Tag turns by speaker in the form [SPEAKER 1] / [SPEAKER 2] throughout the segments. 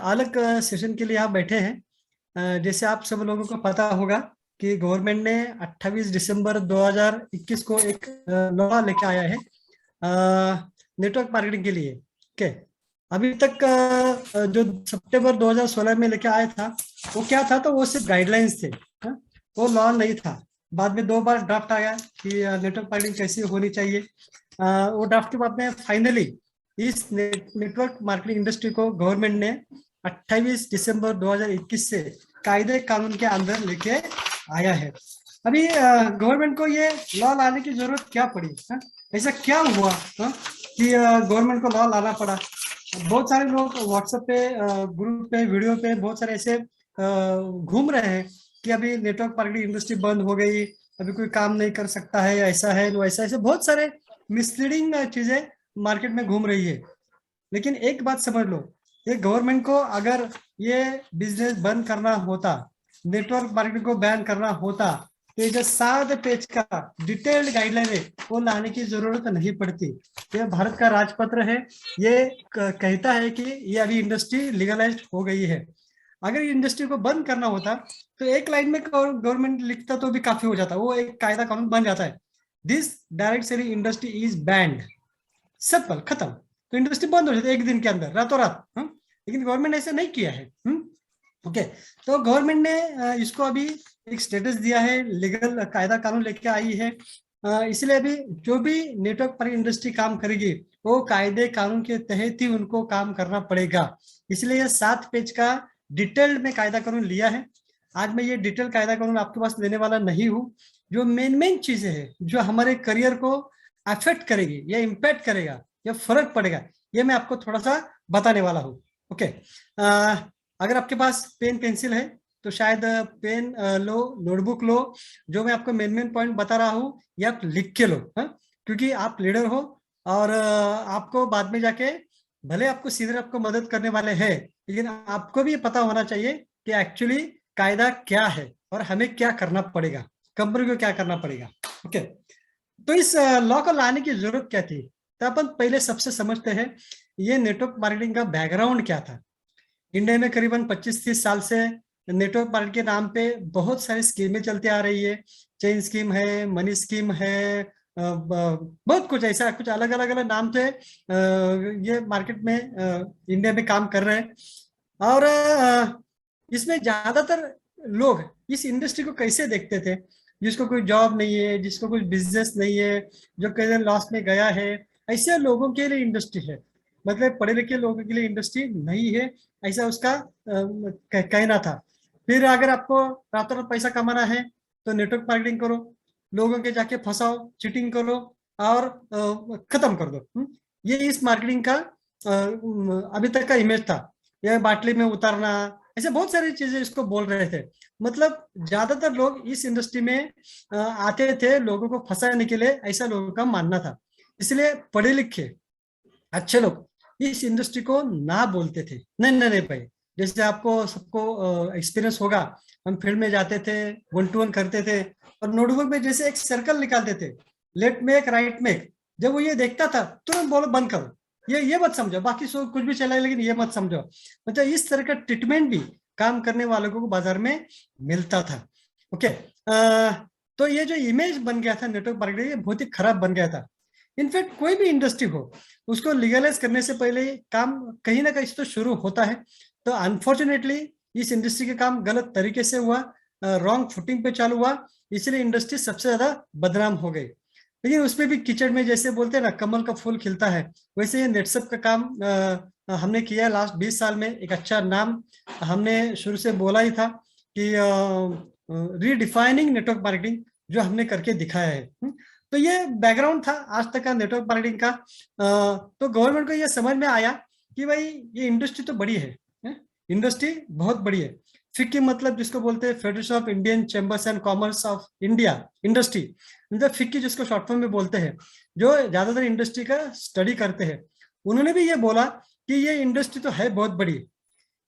[SPEAKER 1] अलग सेशन के लिए आप बैठे हैं। जैसे आप सब लोगों को पता होगा कि गवर्नमेंट ने 28 दिसंबर 2021 को एक लॉ लेके आया है नेटवर्क मार्केटिंग के लिए। ओके, अभी तक जो सितंबर 2016 में लेके आया था वो क्या था, तो वो सिर्फ गाइडलाइंस थे। हाँ? वो लॉ नहीं था। बाद में 2 बार ड्राफ्ट आया कि नेटवर्क मार्केटिंग कैसी होनी चाहिए। वो ड्राफ्ट के बाद में फाइनली इस नेटवर्क मार्केटिंग इंडस्ट्री को गवर्नमेंट ने 28 दिसंबर 2021 से कायदे कानून के अंदर लेके आया है। अभी गवर्नमेंट को ये लॉ लाने की जरूरत क्या पड़ी? ऐसा क्या हुआ कि गवर्नमेंट को लॉ लाना पड़ा? बहुत सारे लोग व्हाट्सएप पे, ग्रुप पे, वीडियो पे बहुत सारे ऐसे घूम रहे हैं कि अभी नेटवर्क मार्केटिंग इंडस्ट्री बंद हो गई, अभी कोई काम नहीं कर सकता है, ऐसा है वैसा, ऐसे बहुत सारे मिसलीडिंग चीजें मार्केट में घूम रही है। लेकिन एक बात समझ लो, ये गवर्नमेंट को अगर ये बिजनेस बंद करना होता, नेटवर्क मार्केटिंग को बैन करना होता, तो ये जो 7 पेज का डिटेल्ड गाइडलाइन है वो लाने की जरूरत नहीं पड़ती। ये भारत का राजपत्र है, ये कहता है कि ये अभी इंडस्ट्री लीगलाइज्ड हो गई है। अगर इंडस्ट्री को बंद करना होता तो एक लाइन में गवर्नमेंट लिखता तो भी काफी हो जाता, वो एक कायदा कानून बन जाता है। This direct selling industry is band, simple, खत्म। तो इंडस्ट्री बंद हो जाती है एक दिन के अंदर, रातों रात। लेकिन गवर्नमेंट ने ऐसा नहीं किया है। ओके, तो गवर्नमेंट ने इसको अभी एक स्टेटस दिया है, लीगल कायदा कानून लेके आई है। इसलिए अभी जो भी नेटवर्क पर इंडस्ट्री काम करेगी वो कायदे कानून के तहत ही उनको काम करना पड़ेगा। इसलिए 7 पेज का डिटेल्ड में कायदा कानून लिया है। आज मैं ये डिटेल कायदा कानून आपके पास देने वाला नहीं हूँ। जो मेन चीजें हैं जो हमारे करियर को अफेक्ट करेगी या इम्पैक्ट करेगा या फर्क पड़ेगा, ये मैं आपको थोड़ा सा बताने वाला हूँ। ओके, अगर आपके पास पेन पेंसिल है तो शायद पेन लो, नोटबुक लो। जो मैं आपको मेन पॉइंट बता रहा हूँ ये आप लिख के लो, क्योंकि आप लीडर हो और आपको बाद में जाके, भले आपको सीनियर आपको मदद करने वाले हैं, लेकिन आपको भी पता होना चाहिए कि एक्चुअली कायदा क्या है और हमें क्या करना पड़ेगा, कंपनी को क्या करना पड़ेगा। ओके, तो इस लॉ को लाने की जरूरत क्या थी? तो अपन पहले सबसे समझते हैं ये नेटवर्क मार्केटिंग का बैकग्राउंड क्या था। इंडिया में करीबन 25-30 साल से नेटवर्क मार्केट के नाम पे बहुत सारी स्कीमें चलती आ रही है। चेन स्कीम है, मनी स्कीम है, बहुत कुछ ऐसा, कुछ अलग अलग अलग नाम से ये मार्केट में इंडिया में काम कर रहे हैं। और इसमें ज्यादातर लोग इस इंडस्ट्री को कैसे देखते थे? जिसको कोई जॉब नहीं है, जिसको कोई बिजनेस नहीं है, जो कहीं लॉस में गया है, ऐसे लोगों के लिए इंडस्ट्री है। मतलब पढ़े लिखे लोगों के लिए इंडस्ट्री नहीं है, ऐसा उसका कहना था। फिर अगर आपको रातों रात पैसा कमाना है तो नेटवर्क मार्केटिंग करो, लोगों के जाके फंसाओ, चीटिंग करो और खत्म कर दो। ये इस मार्केटिंग का अभी तक का इमेज था। यह बाटली में उतारना, ऐसे बहुत सारी चीजें इसको बोल रहे थे। मतलब ज्यादातर लोग इस इंडस्ट्री में आते थे लोगों को फंसाने के लिए, ऐसा लोगों का मानना था। इसलिए पढ़े लिखे अच्छे लोग इस इंडस्ट्री को ना बोलते थे, नहीं नहीं नहीं भाई। जैसे आपको सबको एक्सपीरियंस होगा, हम फील्ड में जाते थे, 1 to 1 करते थे और नोटबुक में जैसे एक सर्कल निकालते थे, लेफ्ट में एक, राइट में एक। जब वो ये देखता था तुरंत बोलो बंद करो, ये मत समझो, बाकी सब कुछ भी चला लेकिन ये मत समझो। मतलब इस तरह का ट्रीटमेंट भी काम करने वालों को बाजार में मिलता था। ओके, तो ये जो इमेज बन गया था नेटवर्क मार्केटिंग, ये बहुत ही खराब बन गया था। इनफैक्ट कोई भी इंडस्ट्री हो, उसको लीगलाइज करने से पहले काम कहीं ना कहीं तो शुरू होता है। तो अनफॉर्चुनेटली इस इंडस्ट्री के काम गलत तरीके से हुआ, रॉन्ग फुटिंग पे चालू हुआ, इसलिए इंडस्ट्री सबसे ज्यादा बदनाम हो गई। लेकिन उसमें भी कीचड़ में, जैसे बोलते हैं ना कमल का फूल खिलता है, वैसे ये नेटसप का काम हमने किया लास्ट 20 साल में। एक अच्छा नाम हमने शुरू से बोला ही था कि रीडिफाइनिंग नेटवर्क मार्केटिंग, जो हमने करके दिखाया है। तो ये बैकग्राउंड था आज तक का नेटवर्क मार्केटिंग का। तो गवर्नमेंट को ये समझ में आया कि भाई ये इंडस्ट्री तो बड़ी है, इंडस्ट्री बहुत बड़ी है। फिक्की मतलब जिसको बोलते हैं federation of Indian chambers and commerce of India, industry मतलब फिक्की जिसको शॉर्ट फॉर्म में बोलते हैं, जो ज्यादातर इंडस्ट्री का स्टडी करते हैं। उन्होंने भी ये बोला कि ये इंडस्ट्री तो है बहुत बड़ी,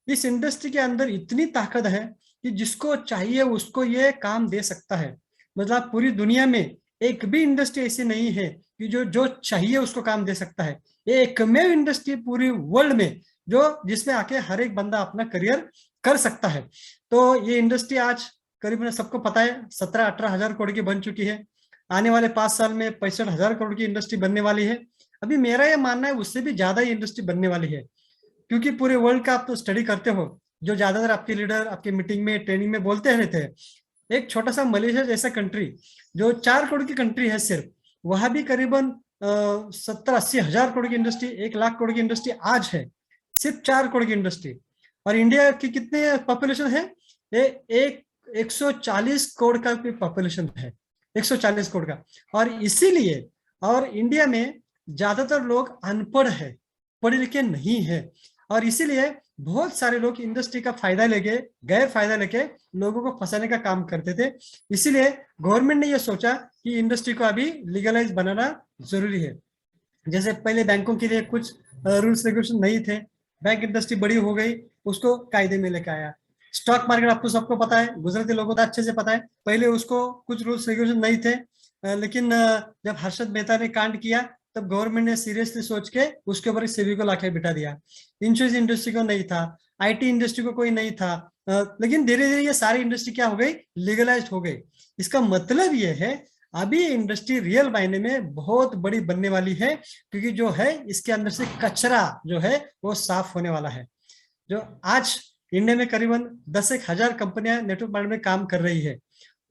[SPEAKER 1] इस इंडस्ट्री के अंदर इतनी ताकत है कि जिसको चाहिए उसको ये काम दे सकता है। मतलब पूरी दुनिया में एक भी इंडस्ट्री ऐसी नहीं है कि जो जो चाहिए उसको काम दे सकता है। ये एकमेव इंडस्ट्री पूरी वर्ल्ड में जो जिसमें आके हर एक बंदा अपना करियर कर सकता है। तो ये इंडस्ट्री आज करीबन सबको पता है 17-18 हजार करोड़ की बन चुकी है। आने वाले 5 साल में 65 हजार करोड़ की इंडस्ट्री बनने वाली है। अभी मेरा ये मानना है उससे भी ज्यादा ही इंडस्ट्री बनने वाली है, क्योंकि पूरे वर्ल्ड का आप तो स्टडी करते हो, जो ज्यादातर आपके लीडर आपके मीटिंग में ट्रेनिंग में बोलते रहते हैं। एक छोटा सा मलेशिया जैसा कंट्री जो 4 करोड़ की कंट्री है सिर्फ, वहां भी करीबन 70-80 हजार करोड़ की इंडस्ट्री, 1 लाख करोड़ की इंडस्ट्री आज है, सिर्फ 4 करोड़ की इंडस्ट्री। और इंडिया की कितने पॉपुलेशन है? ये एक 140 करोड़ का पॉपुलेशन है, 140 करोड़ का। और इसीलिए और इंडिया में ज्यादातर लोग अनपढ़ है, पढ़े लिखे नहीं है, और इसीलिए बहुत सारे लोग इंडस्ट्री का फायदा लेके, गैर फायदा लेके लोगों को फंसाने का काम करते थे। इसीलिए गवर्नमेंट ने यह सोचा कि इंडस्ट्री को अभी लीगलाइज बनाना जरूरी है। जैसे पहले बैंकों के लिए कुछ रूल्स रेगुलेशन नहीं थे, बैंक इंडस्ट्री बड़ी हो गई, उसको कायदे में लेकर आया। स्टॉक मार्केट आपको सबको पता है, गुजराती लोगों को अच्छे से पता है, पहले उसको कुछ रूल्स रेगुलेशन नहीं थे, लेकिन जब हर्षद मेहता ने कांड किया तब गवर्नमेंट ने सीरियसली सोच के उसके ऊपर सेबी को लाके बिठा दिया। इंश्योरेंस इंडस्ट्री को नहीं था, आईटी इंडस्ट्री को कोई नहीं था, लेकिन धीरे धीरे ये सारी इंडस्ट्री क्या हो गई? लीगलाइज हो गई। इसका मतलब ये है अभी इंडस्ट्री रियल मायने में बहुत बड़ी बनने वाली है, क्योंकि जो है इसके अंदर से कचरा जो है वो साफ होने वाला है। जो आज इंडिया में करीबन 10-1 हजार कंपनियां नेटवर्क मार्केट में काम कर रही है,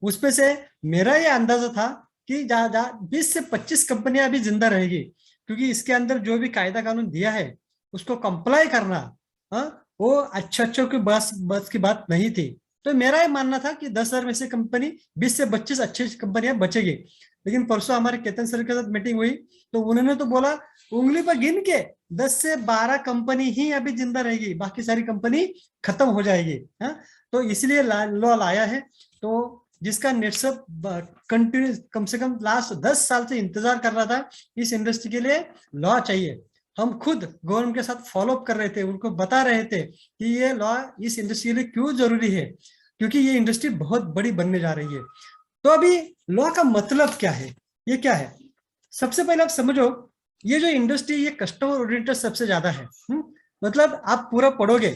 [SPEAKER 1] उसमें से मेरा ये अंदाजा था कि 20 से 25 कंपनियां अभी जिंदा रहेगी, क्योंकि इसके अंदर जो भी कायदा कानून दिया है उसको कंप्लाई करना, वो अच्छे की बस की बात नहीं थी। तो मेरा ये मानना था कि 10 हजार में से कंपनी 20 से 25 अच्छी कंपनियां बचेगी। लेकिन परसों हमारे केतन सर के साथ मीटिंग हुई तो उन्होंने तो बोला उंगली पर गिन के 10 से 12 कंपनी ही अभी जिंदा रहेगी, बाकी सारी कंपनी खत्म हो जाएगी। तो इसलिए लॉ लाया है। तो जिसका नेटसप कंटिन्यू कम से कम लास्ट 10 साल से इंतजार कर रहा था, इस इंडस्ट्री के लिए लॉ चाहिए। हम खुद गवर्नमेंट के साथ फॉलो अप कर रहे थे, उनको बता रहे थे कि ये लॉ इस इंडस्ट्री के लिए क्यों जरूरी है, क्योंकि ये इंडस्ट्री बहुत बड़ी बनने जा रही है। तो अभी लॉ का मतलब क्या है, ये क्या है? सबसे पहले आप समझो, ये जो इंडस्ट्री ये कस्टमर ओरिएंटेड सबसे ज्यादा है। मतलब आप पूरा पढ़ोगे,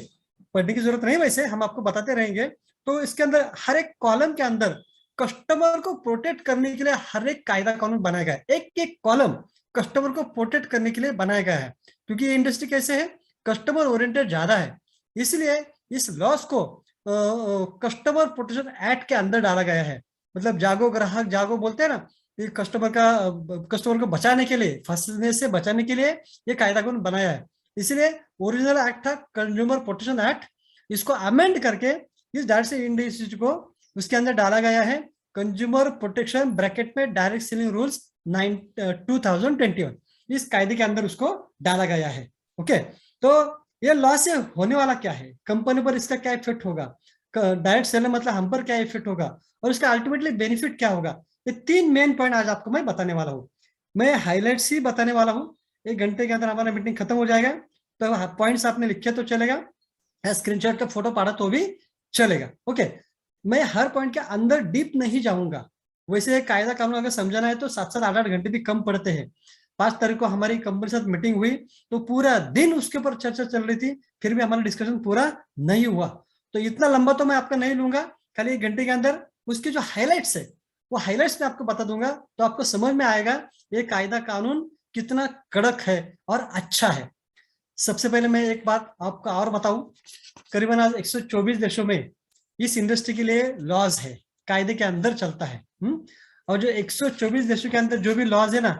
[SPEAKER 1] पढ़ने की जरूरत नहीं, वैसे हम आपको बताते रहेंगे। तो इसके अंदर हर एक कॉलम के अंदर कस्टमर को प्रोटेक्ट करने के लिए हर एक कायदा कानून बनाया गया है, एक एक कॉलम कस्टमर को प्रोटेक्ट करने के लिए बनाया गया है। क्योंकि ये इंडस्ट्री कैसे है? कस्टमर ओरिएंटेड ज्यादा है, इसलिए इस लॉस को कस्टमर प्रोटेक्शन एक्ट के अंदर डाला गया है। मतलब जागो ग्राहक जागो बोलते हैं ना, ये कस्टमर को बचाने के लिए, फंसने से बचाने के लिए ये कायदा कानून बनाया है। इसलिए ओरिजिनल एक्ट था कंज्यूमर प्रोटेक्शन एक्ट, इसको अमेंड करके इस डायरेक्ट सेलिंग इंडस्ट्री को उसके अंदर डाला गया है कंज्यूमर प्रोटेक्शन ब्रैकेट में डायरेक्ट सेलिंग रूल्स 2021, इस कायदे के अंदर उसको डाला गया है। ओके, तो ये लॉ से होने वाला क्या है, कंपनी पर इसका क्या इफेक्ट होगा, डायरेक्ट सेलर मतलब हम पर क्या इफेक्ट होगा, और इसका अल्टीमेटली बेनिफिट क्या होगा, ये 3 मेन पॉइंट आज आपको मैं बताने वाला हूँ। मैं हाईलाइट्स ही बताने वाला हूँ। 1 घंटे के अंदर हमारा मीटिंग खत्म हो जाएगा, तो पॉइंट्स आपने लिखे तो चलेगा, स्क्रीनशॉट का फोटो पाड़ा तो भी चलेगा। ओके, मैं हर पॉइंट के अंदर डीप नहीं जाऊंगा। वैसे कायदा कानून अगर समझाना है तो 7-7 8-8 घंटे भी कम पड़ते हैं। 5 तारीख को हमारी कंपनी के साथ मीटिंग हुई तो पूरा दिन उसके ऊपर चर्चा चल रही थी, फिर भी हमारा डिस्कशन पूरा नहीं हुआ। तो इतना लंबा तो मैं आपका नहीं लूंगा, खाली 1 घंटे के अंदर उसके जो हाईलाइट्स है वो हाईलाइट्स मैं आपको बता दूंगा, तो आपको समझ में आएगा ये कायदा कानून कितना कड़क है और अच्छा है। सबसे पहले मैं एक बात आपको और बताऊं, करीबन आज 124 देशों में इस इंडस्ट्री के लिए लॉज है, कायदे के अंदर चलता है। और जो 124 देशों के अंदर जो भी लॉज है ना,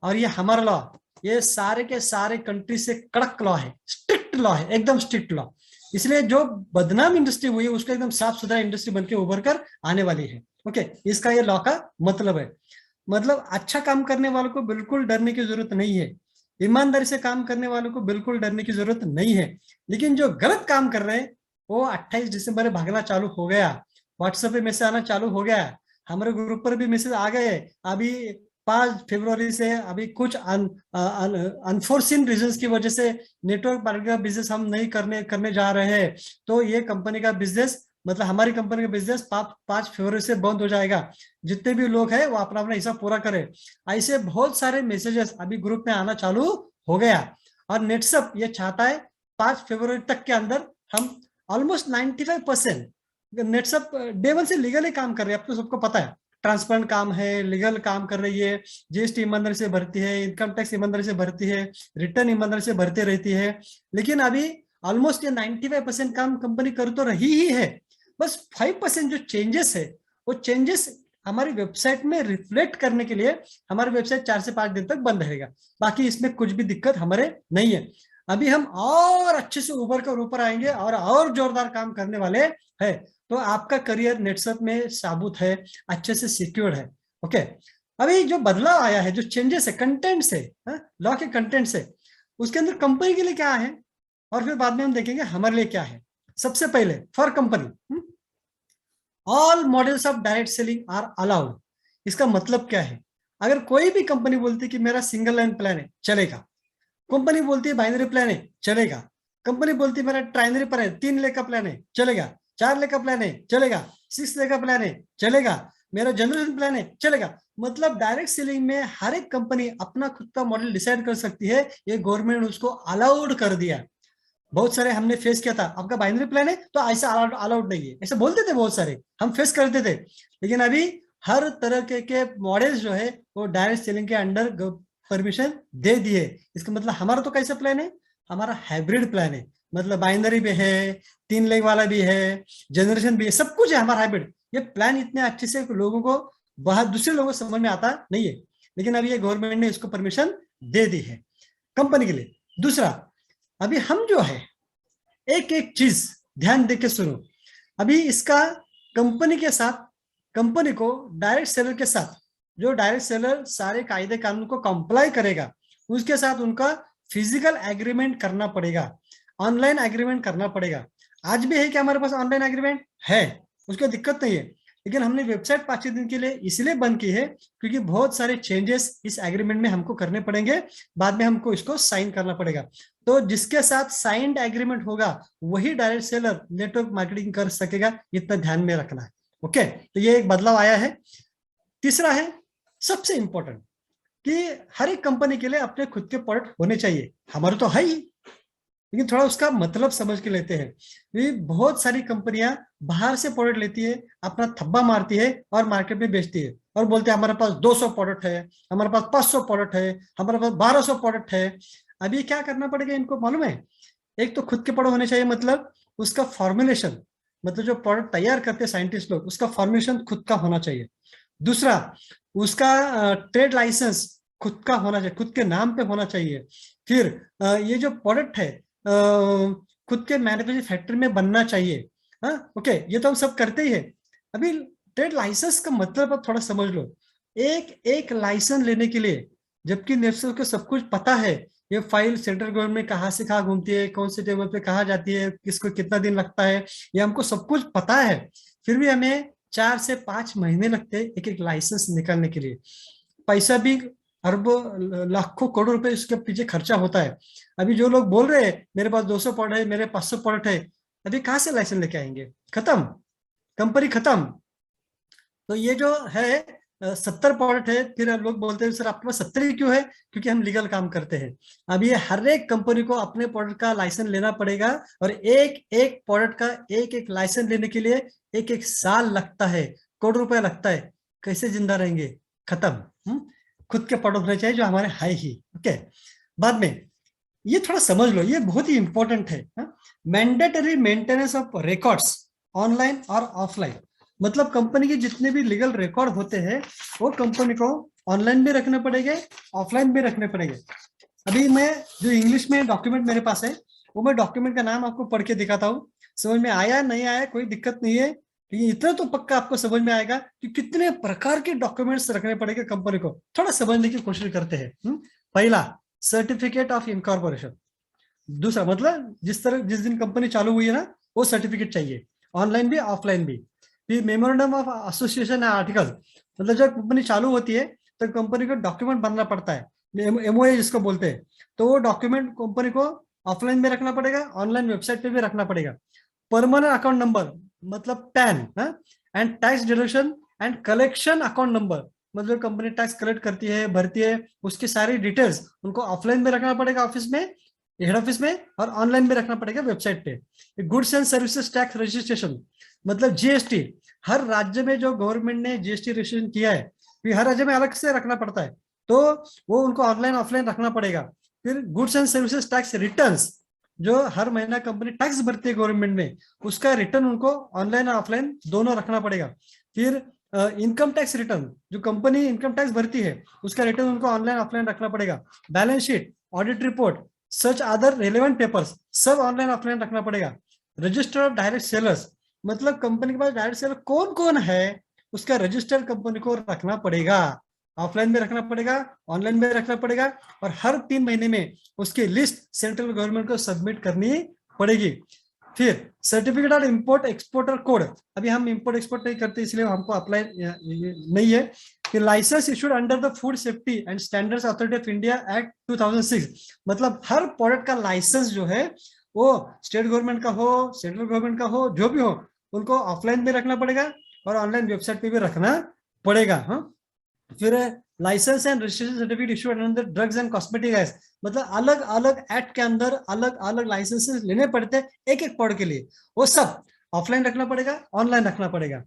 [SPEAKER 1] और ये हमारा लॉ, ये सारे के सारे कंट्री से कड़क लॉ है, स्ट्रिक्ट लॉ है, एकदम स्ट्रिक्ट लॉ। इसलिए जो बदनाम इंडस्ट्री हुई है उसको एकदम साफ सुथरा इंडस्ट्री बनकर उभर कर आने वाली है। ओके, इसका ये लॉ का मतलब है। मतलब अच्छा काम करने वालों को बिल्कुल डरने की जरूरत नहीं है, ईमानदारी से काम करने वालों को बिल्कुल डरने की जरूरत नहीं है। लेकिन जो गलत काम कर रहे हैं वो 28 दिसंबर भागना चालू हो गया, व्हाट्सएप पे मैसेज आना चालू हो गया, हमारे ग्रुप पर भी मैसेज आ गए। अभी 5 फरवरी से अभी कुछ अनफोर्सिन रीजंस की वजह से नेटवर्क मार्केटिंग का बिजनेस हम नहीं करने जा रहे हैं, तो ये कंपनी का बिजनेस, मतलब हमारी कंपनी का बिजनेस 5 फरवरी से बंद हो जाएगा। जितने भी लोग हैं वो अपना अपना हिसाब पूरा करें। ऐसे बहुत सारे मैसेजेस अभी ग्रुप में आना चालू हो गया। और नेटसप ये चाहता है 5 फरवरी तक के अंदर हम ऑलमोस्ट 95% नेटसप डे वन से लीगली काम कर रही है। आपको सबको पता है, ट्रांसपेरेंट काम है, लीगल काम कर रही है, जीएसटी ईमानदारी से भरती है, इनकम टैक्स ईमानदारी से भरती है, रिटर्न ईमानदारी से भरती रहती है। लेकिन अभी ऑलमोस्ट ये 95% काम कंपनी कर तो रही ही है, बस 5% जो चेंजेस है वो चेंजेस हमारी वेबसाइट में रिफ्लेक्ट करने के लिए हमारी वेबसाइट 4 से 5 दिन तक बंद रहेगा। बाकी इसमें कुछ भी दिक्कत हमारे नहीं है। अभी हम और अच्छे से उभर कर ऊपर आएंगे और जोरदार काम करने वाले हैं। तो आपका करियर नेटसप में साबुत है, अच्छे से सिक्योर्ड है। ओके, अभी जो बदलाव आया है, जो चेंजेस है कंटेंट से, लॉ के कंटेंट से, उसके अंदर कंपनी के लिए क्या है और फिर बाद में हम देखेंगे हमारे लिए क्या है। सबसे पहले for company, all models of direct selling are allowed. इसका मतलब क्या है? अगर कोई भी कंपनी बोलती है कि मेरा सिंगल लाइन प्लान है, चलेगा। कंपनी बोलती है बाइनरी प्लान है, चलेगा। कंपनी बोलती है मेरा ट्राइनरी प्लान है, 3 लेख का प्लान है, चलेगा। 4 लेख का प्लान है, चलेगा। 6 लेख का प्लान है, चलेगा। मेरा जनरेशन प्लान है, चलेगा। मतलब डायरेक्ट सेलिंग में हर एक कंपनी अपना खुद का मॉडल डिसाइड कर सकती है। ये गवर्नमेंट ने उसको अलाउड कर दिया। बहुत सारे हमने फेस किया था, आपका बाइनरी प्लान है तो ऐसा अलाउड नहीं है, ऐसा बोलते थे बहुत सारे, हम फेस करते थे। लेकिन अभी हर तरह के मॉडल्स जो है वो डायरेक्ट सेलिंग के अंडर परमिशन दे दिए। इसका मतलब हमारा तो कैसा प्लान है? हमारा हाइब्रिड प्लान है। मतलब बाइनरी भी है, 3 लेग वाला भी है, जनरेशन भी है, सब कुछ है हमारा हाइब्रिड। ये प्लान इतने अच्छे से लोगों को, बहुत दूसरे लोगों को समझ में आता नहीं है, लेकिन अभी ये गवर्नमेंट ने इसको परमिशन दे दी है कंपनी के लिए। दूसरा, अभी हम जो है एक एक चीज ध्यान देके सुनो। अभी इसका कंपनी के साथ, कंपनी को डायरेक्ट सेलर के साथ, जो डायरेक्ट सेलर सारे कायदे कानून को कंप्लाई करेगा, उसके साथ उनका फिजिकल एग्रीमेंट करना पड़ेगा, ऑनलाइन एग्रीमेंट करना पड़ेगा। आज भी है कि हमारे पास ऑनलाइन एग्रीमेंट है, उसको दिक्कत नहीं है। लेकिन हमने वेबसाइट 5 दिन के लिए इसलिए बंद की है क्योंकि बहुत सारे चेंजेस इस एग्रीमेंट में हमको करने पड़ेंगे, बाद में हमको इसको साइन करना पड़ेगा। तो जिसके साथ साइंड एग्रीमेंट होगा वही डायरेक्ट सेलर नेटवर्क मार्केटिंग कर सकेगा, इतना ध्यान में रखना है। ओके, तो ये एक बदलाव आया है। तीसरा है सबसे इंपॉर्टेंट कि हर एक कंपनी के लिए अपने खुद के प्रोडक्ट होने चाहिए। हमारे तो है ही, लेकिन थोड़ा उसका मतलब समझ के लेते हैं। ये बहुत सारी कंपनियां बाहर से प्रोडक्ट लेती है, अपना थब्बा मारती है और मार्केट में बेचती है और बोलते हैं हमारे पास 200 प्रोडक्ट है, हमारे पास 500 प्रोडक्ट है, हमारे पास 1200 प्रोडक्ट है। अभी क्या करना पड़ेगा इनको मालूम है? एक तो खुद के प्रोडक्ट होने चाहिए, मतलब उसका फॉर्मुलेशन, मतलब जो प्रोडक्ट तैयार करते हैं साइंटिस्ट लोग, उसका फॉर्मुलेशन खुद का होना चाहिए। दूसरा, उसका ट्रेड लाइसेंस खुद का होना चाहिए, खुद के नाम पे होना चाहिए। फिर ये जो प्रोडक्ट है खुद के मैन्युफैक्चरिंग फैक्ट्री में बनना चाहिए। हाँ, ओके, ये तो हम सब करते ही है। अभी ट्रेड लाइसेंस का मतलब आप थोड़ा समझ लो। एक एक लाइसेंस लेने के लिए, जबकि नेफ्सल को सब कुछ पता है, ये फाइल सेंट्रल गवर्नमेंट में कहाँ से कहाँ घूमती है, कौन से टेबल पे कहाँ जाती है, किसको कितना दिन लगता है, ये हमको सब कुछ पता है। फिर भी हमें 4 से 5 महीने लगते हैं एक एक लाइसेंस निकालने के लिए। पैसा भी अरबों लाखों करोड़ रुपए इसके पीछे खर्चा होता है। अभी जो लोग बोल रहे हैं मेरे पास 200 प्रोडक्ट है, मेरे 500 प्रोडक्ट है, अभी कहाँ से लाइसेंस लेके आएंगे? खत्म, कंपनी खत्म। तो ये जो है 70 प्रोडक्ट है, फिर लोग बोलते हैं सर आपके पास 70 ही क्यों है? क्योंकि हम लीगल काम करते हैं। अब ये हर एक कंपनी को अपने प्रोडक्ट का लाइसेंस लेना पड़ेगा और एक एक प्रोडक्ट का एक एक लाइसेंस लेने के लिए एक एक साल लगता है, करोड़ रुपया लगता है। कैसे जिंदा रहेंगे? खत्म। खुद के प्रोडक्ट होने चाहिए जो हमारे है ही। ओके, बाद में ये थोड़ा समझ लो, ये बहुत ही इंपॉर्टेंट है। Mandatory maintenance of records online और ऑफलाइन। मतलब कंपनी के जितने भी लीगल रिकॉर्ड होते हैं वो कंपनी को ऑनलाइन भी रखने पड़ेंगे, ऑफलाइन भी रखने पड़ेंगे। अभी मैं जो इंग्लिश में डॉक्यूमेंट मेरे पास है, वो मैं डॉक्यूमेंट का नाम आपको पढ़ के दिखाता हूँ। समझ में आया नहीं आया कोई दिक्कत नहीं है, लेकिन इतना तो पक्का आपको समझ में आएगा कि कितने प्रकार के डॉक्यूमेंट्स रखने पड़ेंगे कंपनी को। थोड़ा समझने की कोशिश करते हैं। पहला, सर्टिफिकेट ऑफ इनकॉर्पोरेशन। दूसरा, मतलब जिस दिन कंपनी चालू हुई है ना, वो सर्टिफिकेट चाहिए, ऑनलाइन भी ऑफलाइन भी। फिर मेमोरेंडम ऑफ एसोसिएशन आर्टिकल, मतलब जब कंपनी चालू होती है तो कंपनी को डॉक्यूमेंट बनना पड़ता है, एमओए जिसको बोलते हैं। तो वो डॉक्यूमेंट कंपनी को ऑफलाइन में रखना पड़ेगा, ऑनलाइन वेबसाइट पे भी रखना पड़ेगा। परमानेंट अकाउंट नंबर, मतलब pan, and tax deduction and collection account number, मतलब कंपनी टैक्स कलेक्ट करती है, भरती है, उसकी सारी डिटेल्स उनको ऑफलाइन में रखना पड़ेगा ऑफिस में, हेड ऑफिस में, और ऑनलाइन में रखना पड़ेगा वेबसाइट पे। Goods and services tax registration, मतलब जीएसटी, हर राज्य में जो गवर्नमेंट ने जीएसटी रजिस्ट्रेशन किया है, फिर हर राज्य में अलग से रखना पड़ता है, तो वो उनको ऑनलाइन ऑफलाइन रखना पड़ेगा। फिर goods and services tax returns, जो हर महीना कंपनी टैक्स भरती है गवर्नमेंट में, उसका रिटर्न उनको ऑनलाइन और ऑफलाइन दोनों रखना पड़ेगा। फिर इनकम टैक्स रिटर्न, जो कंपनी इनकम टैक्स भरती है उसका रिटर्न उनको ऑनलाइन ऑफलाइन रखना पड़ेगा। Balance sheet, audit report, such other relevant papers, सब ऑनलाइन ऑफलाइन रखना पड़ेगा। रजिस्टर ऑफ डायरेक्ट सेलर्स, मतलब कंपनी के पास डायरेक्ट सेलर कौन कौन है, उसका रजिस्टर कंपनी को रखना पड़ेगा, ऑफलाइन में रखना पड़ेगा, ऑनलाइन में रखना पड़ेगा, और हर 3 महीने में उसकी लिस्ट सेंट्रल गवर्नमेंट को सबमिट करनी पड़ेगी। फिर certificate of import exporter code, अभी हम इंपोर्ट एक्सपोर्ट नहीं करते इसलिए हमको अप्लाई नहीं है। फिर license issued under the food safety and standards authority of India act 2006, मतलब हर प्रोडक्ट का लाइसेंस जो है वो स्टेट गवर्नमेंट का हो, सेंट्रल गवर्नमेंट का हो, जो भी हो, उनको ऑफलाइन में रखना पड़ेगा और ऑनलाइन वेबसाइट पे भी रखना पड़ेगा। हाँ, फिर license and registration certificate issued under drugs and cosmetic act, मतलब अलग अलग एक्ट के अंदर अलग अलग लाइसेंसेस लेने पड़ते हैं एक एक प्रोडक्ट के लिए, वो सब ऑफलाइन रखना पड़ेगा, ऑनलाइन रखना पड़ेगा।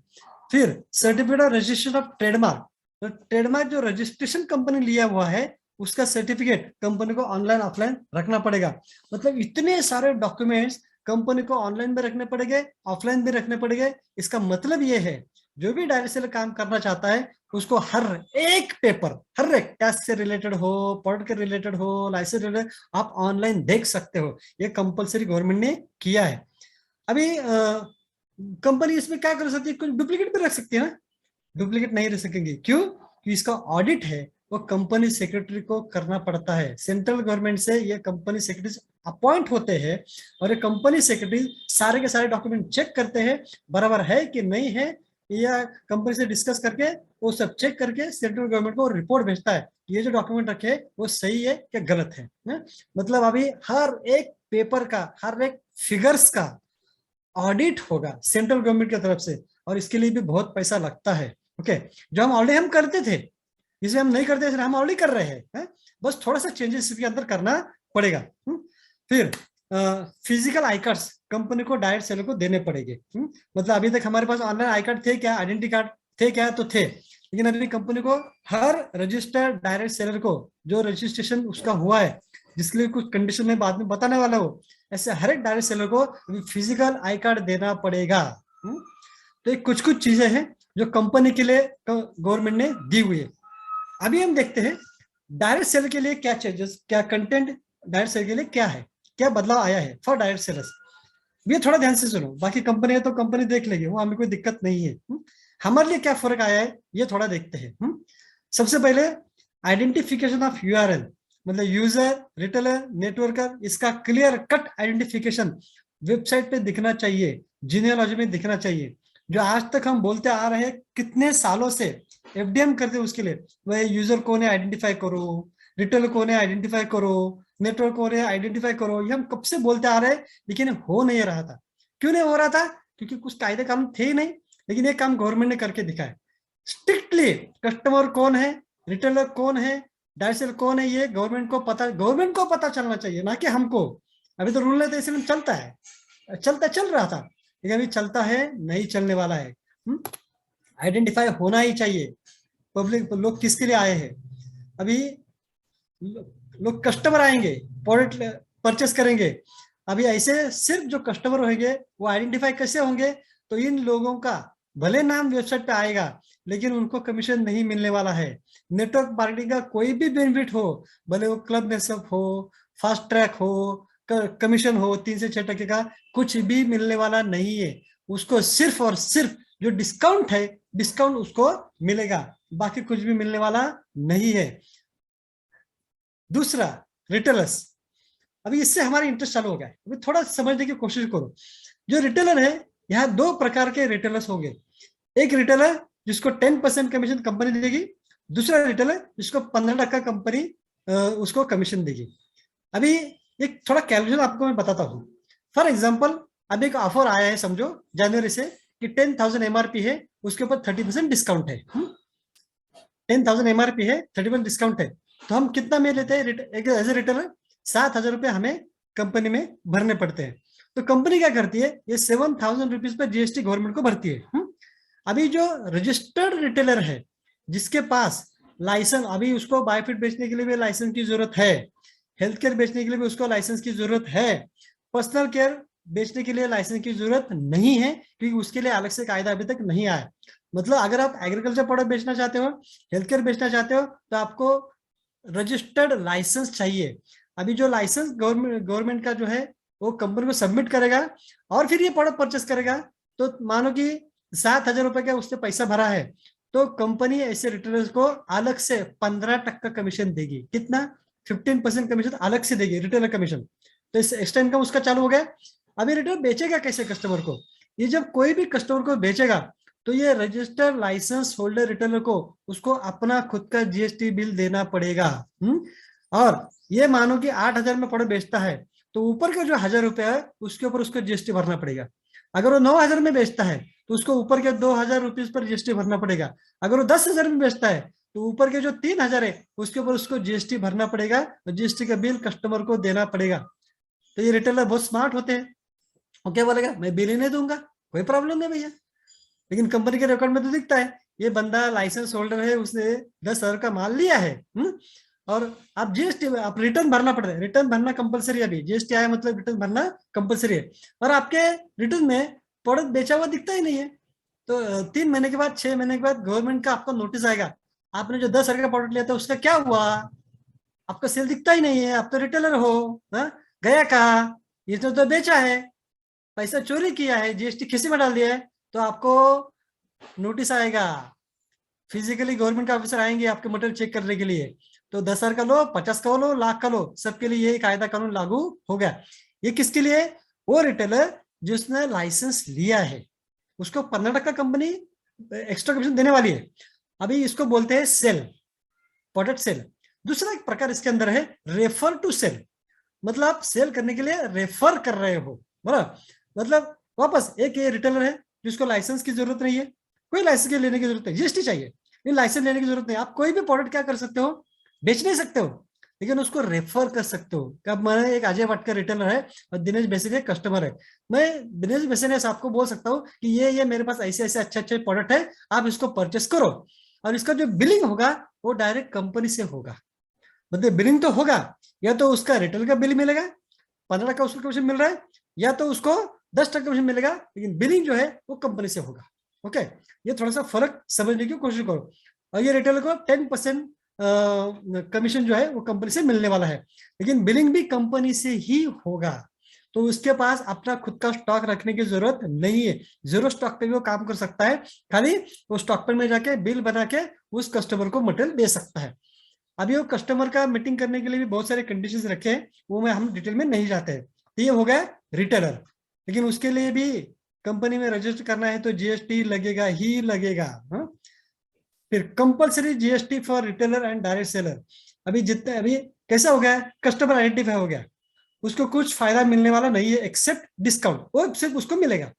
[SPEAKER 1] फिर certificate of registration of trademark, तो ट्रेडमार्क जो रजिस्ट्रेशन कंपनी लिया हुआ है उसका सर्टिफिकेट कंपनी को ऑनलाइन ऑफलाइन रखना पड़ेगा। मतलब इतने सारे डॉक्यूमेंट्स कंपनी को ऑनलाइन में रखने पड़ेंगे, ऑफलाइन भी रखने पड़ेंगे। इसका मतलब ये है जो भी डायरेक्ट सेलर काम करना चाहता है उसको हर एक पेपर, हर एक टैक्स से रिलेटेड हो, प्रोडक्ट के रिलेटेड हो, लाइसेंस रिलेटेड, आप ऑनलाइन देख सकते हो। ये कंपलसरी गवर्नमेंट ने किया है। अभी कंपनी इसमें क्या कर सकती है, कुछ डुप्लीकेट भी रख सकती है ना, डुप्लीकेट नहीं रख सकेंगे। क्यों? कि इसका ऑडिट है वो कंपनी सेक्रेटरी को करना पड़ता है। सेंट्रल गवर्नमेंट से ये कंपनी सेक्रेटरी अपॉइंट होते हैं और ये कंपनी सेक्रेटरी सारे के सारे डॉक्यूमेंट चेक करते हैं बराबर है कि नहीं है, या कंपनी से डिस्कस करके वो सब चेक करके सेंट्रल गवर्नमेंट को रिपोर्ट भेजता है ये जो डॉक्यूमेंट रखे वो सही है क्या गलत है। मतलब अभी हर एक पेपर का, हर एक फिगर्स का ऑडिट होगा सेंट्रल गवर्नमेंट की तरफ से, और इसके लिए भी बहुत पैसा लगता है। ओके, जो हम ऑलरेडी हम करते थे, इसे हम नहीं करते, हम ऑलरेडी कर रहे हैं, बस थोड़ा सा चेंजेस इसके अंदर करना पड़ेगा। फिर फिजिकल आई कार्ड्स कंपनी को डायरेक्ट सेलर को देने पड़ेंगे। मतलब अभी तक हमारे पास ऑनलाइन आई कार्ड थे क्या, आइडेंटिटी कार्ड थे क्या, तो थे, लेकिन अभी कंपनी को हर रजिस्टर्ड डायरेक्ट सेलर को जो रजिस्ट्रेशन उसका हुआ है, जिसके लिए कुछ कंडीशन में बाद में बताने वाला हो, ऐसे हर एक डायरेक्ट सेलर को फिजिकल आई कार्ड देना पड़ेगा। तो ये कुछ कुछ चीजें हैं जो कंपनी के लिए गवर्नमेंट ने दी हुई है। अभी हम देखते हैं डायरेक्ट सेलर के लिए क्या चेंजेस, क्या कंटेंट डायरेक्ट सेलर के लिए क्या है, क्या बदलाव आया है फॉर डायरेक्ट सेलर्स। ये थोड़ा ध्यान से सुनो, बाकी कंपनी है तो कंपनी देख लेगी, वो हमें कोई दिक्कत नहीं है। हमारे लिए क्या फर्क आया है ये थोड़ा देखते हैं। सबसे पहले आइडेंटिफिकेशन ऑफ यूआरएल, मतलब यूजर, रिटेलर, नेटवर्कर, इसका क्लियर कट आइडेंटिफिकेशन वेबसाइट पे दिखना चाहिए, जीनियोलॉजी में दिखना चाहिए। जो आज तक हम बोलते आ रहे हैं कितने सालों से एफडीएम करते हैं उसके लिए, वह यूजर कौन है आइडेंटिफाई करो, रिटेलर कौन है आइडेंटिफाई करो, नेटवर्क कौन है आइडेंटिफाई करो, ये हम कब से बोलते आ रहे हैं, लेकिन हो नहीं रहा था। क्यों नहीं हो रहा था? क्योंकि कुछ कायदे कानून थे ही नहीं, लेकिन ये काम गवर्नमेंट ने करके दिखाया। स्ट्रिक्टली कस्टमर कौन है, रिटेलर कौन है, डायरेक्ट सेलर कौन है, ये गवर्नमेंट को पता चलना चाहिए, ना कि हमको। अभी तो रूल है तो इसलिए चलता है, चल रहा था, लेकिन अभी चलता है नहीं, चलने वाला है। आइडेंटिफाई होना ही चाहिए पब्लिक, लोग किसके लिए आए हैं। अभी लोग कस्टमर आएंगे, प्रोडक्ट परचेस करेंगे, अभी ऐसे सिर्फ जो कस्टमर होंगे वो आइडेंटिफाई कैसे होंगे, तो इन लोगों का भले नाम वेबसाइट पे आएगा लेकिन उनको कमीशन नहीं मिलने वाला है। नेटवर्क मार्केटिंग का कोई भी बेनिफिट हो, भले वो क्लब मेसअप हो, फास्ट ट्रैक हो, कमीशन हो 3 से 6% का, कुछ भी मिलने वाला नहीं है। उसको सिर्फ और सिर्फ जो डिस्काउंट है, डिस्काउंट उसको मिलेगा, बाकी कुछ भी मिलने वाला नहीं है। दूसरा, रिटेलर्स, अभी इससे हमारा इंटरेस्ट चालू हो गया है, अभी थोड़ा समझने की कोशिश करो। जो रिटेलर है, यहाँ 2 प्रकार के रिटेलर्स होंगे। एक रिटेलर जिसको 10% कमीशन कंपनी देगी, दूसरा रिटेलर जिसको 15% कंपनी उसको कमीशन देगी। अभी एक थोड़ा कैलकुलेशन आपको मैं बताता हूँ। फॉर एग्जाम्पल, अभी एक ऑफर आया है, समझो जनवरी से, कि 10,000 MRP है, उसके ऊपर 30% डिस्काउंट है। 10,000 MRP है, 30% डिस्काउंट है, तो हम कितना में लेते हैं एज ए रिटेलर? 7,000 रुपये हमें कंपनी में भरने पड़ते हैं। तो कंपनी क्या करती है, ये 7,000 रुपीज पर जीएसटी गवर्नमेंट को भरती है। अभी जो रजिस्टर्ड रिटेलर है, जिसके पास लाइसेंस, अभी उसको बायोफिट बेचने के लिए भी लाइसेंस की जरूरत है, हेल्थ केयर बेचने के लिए भी उसको लाइसेंस की जरूरत है, पर्सनल केयर बेचने के लिए लाइसेंस की जरूरत नहीं है, क्योंकि उसके लिए अलग से कायदा अभी तक नहीं आया। मतलब अगर आप एग्रीकल्चर प्रोडक्ट बेचना चाहते हो, हेल्थ केयर बेचना चाहते हो, तो आपको रजिस्टर्ड लाइसेंस चाहिए। अभी जो लाइसेंस गवर्नमेंट का जो है वो कंपनी को सबमिट करेगा और फिर ये प्रोडक्ट परचेस करेगा। तो मानो कि 7,000 रुपए का उसने पैसा भरा है, तो कंपनी ऐसे रिटेलर्स को अलग से 15% कमीशन देगी। कितना? 15% कमीशन अलग से देगी, रिटेलर कमीशन। तो इस एक्स्ट्रा इनकम उसका चालू हो गया। अभी रिटेलर बेचेगा कैसे कस्टमर को? ये जब कोई भी कस्टमर को बेचेगा, तो ये रजिस्टर्ड लाइसेंस होल्डर रिटेलर को उसको अपना खुद का जीएसटी बिल देना पड़ेगा। और ये मानो कि 8,000 में प्रोडक्ट बेचता है, तो ऊपर का जो 1,000 रुपया है उसके ऊपर उसको जीएसटी भरना पड़ेगा। अगर वो 9,000 में बेचता है, तो उसको ऊपर के 2,000 रुपीज पर जीएसटी भरना पड़ेगा। अगर वो 10,000 में बेचता है, तो ऊपर के जो 3,000 है उसके ऊपर उसको जीएसटी भरना पड़ेगा, और जीएसटी का बिल कस्टमर को देना पड़ेगा। तो ये रिटेलर बहुत स्मार्ट होते हैं। वो क्या बोलेगा, मैं बिल ही नहीं दूंगा, कोई प्रॉब्लम नहीं भैया। लेकिन कंपनी के रिकॉर्ड में तो दिखता है ये बंदा लाइसेंस होल्डर है, उसने 10,000 का माल लिया है। और आप जीएसटी, आप रिटर्न भरना पड़ता है, रिटर्न भरना कंपलसरी। अभी जीएसटी आया मतलब रिटर्न भरना कंपलसरी है। और आपके रिटर्न में प्रोडक्ट बेचा हुआ दिखता ही नहीं है। तो 3 महीने के बाद, 6 महीने के बाद गवर्नमेंट का आपको नोटिस आएगा, आपने जो 10,000 का प्रोडक्ट लिया था उसका क्या हुआ, आपका सेल दिखता ही नहीं है, आप तो रिटेलर हो, गया कहा, ये तो बेचा है, पैसा चोरी किया है, जीएसटी खिसी में डाल दिया है। तो आपको नोटिस आएगा, फिजिकली गवर्नमेंट का ऑफिसर आएंगे आपके मटेरियल चेक करने के लिए। तो 10,000 का लो, 50 का लो, लाख का लो, सबके लिए ये कायदा कानून लागू हो गया। ये किसके लिए? वो रिटेलर जिसने लाइसेंस लिया है, उसको 15% कंपनी एक्स्ट्रा कमीशन देने वाली है। अभी इसको बोलते हैं सेल, प्रोडक्ट सेल। दूसरा एक प्रकार इसके अंदर है रेफर टू सेल, मतलब आप सेल करने के लिए रेफर कर रहे हो, बराबर। मतलब वापस एक ये रिटेलर है जिसको लाइसेंस की जरूरत नहीं है, कोई लाइसेंस के लेने की जरूरत नहीं, जीएसटी चाहिए, लेकिन लाइसेंस लेने की जरूरत नहीं। आप कोई भी प्रोडक्ट क्या कर सकते हो, बेच नहीं सकते हो, लेकिन उसको रेफर कर सकते हो। कब मैंने एक अजय भट्ट का रिटेलर है और दिनेश बेसिने कस्टमर है, मैं दिनेश बेसिने आपको बोल सकता हूँ कि ये मेरे पास ऐसे ऐसे अच्छे अच्छे प्रोडक्ट है, आप इसको परचेस करो, और इसका जो बिलिंग होगा वो डायरेक्ट कंपनी से होगा। मतलब बिलिंग तो होगा, या तो उसका रिटेल का बिल मिलेगा, 15% उसको कमीशन मिल रहा है, या तो उसको 10% कमीशन मिलेगा, लेकिन बिलिंग जो है वो कंपनी से होगा। ओके, ये थोड़ा सा फर्क समझने की कोशिश करो। और ये रिटेलर को 10% कमीशन जो है वो कंपनी से मिलने वाला है, लेकिन बिलिंग भी कंपनी से ही होगा। तो उसके पास अपना खुद का स्टॉक रखने की जरूरत नहीं है, जीरो स्टॉक पे भी वो काम कर सकता है। खाली वो स्टॉक पे में जाके बिल बना के उस कस्टमर को मटेरियल दे सकता है। अभी वो कस्टमर का मीटिंग करने के लिए भी बहुत सारे कंडीशंस रखे हैं, वो मैं हम डिटेल में नहीं जाते हैं। तो ये हो गया रिटेलर, लेकिन उसके लिए भी कंपनी में रजिस्टर करना है तो जीएसटी लगेगा ही लगेगा। फिर compulsory GST for retailer and direct seller. अभी जितने, अभी कैसा हो गया, कस्टमर आइडेंटिफाई हो गया, उसको कुछ फायदा मिलने वाला नहीं है एक्सेप्ट डिस्काउंट, वो सिर्फ उसको मिलेगा।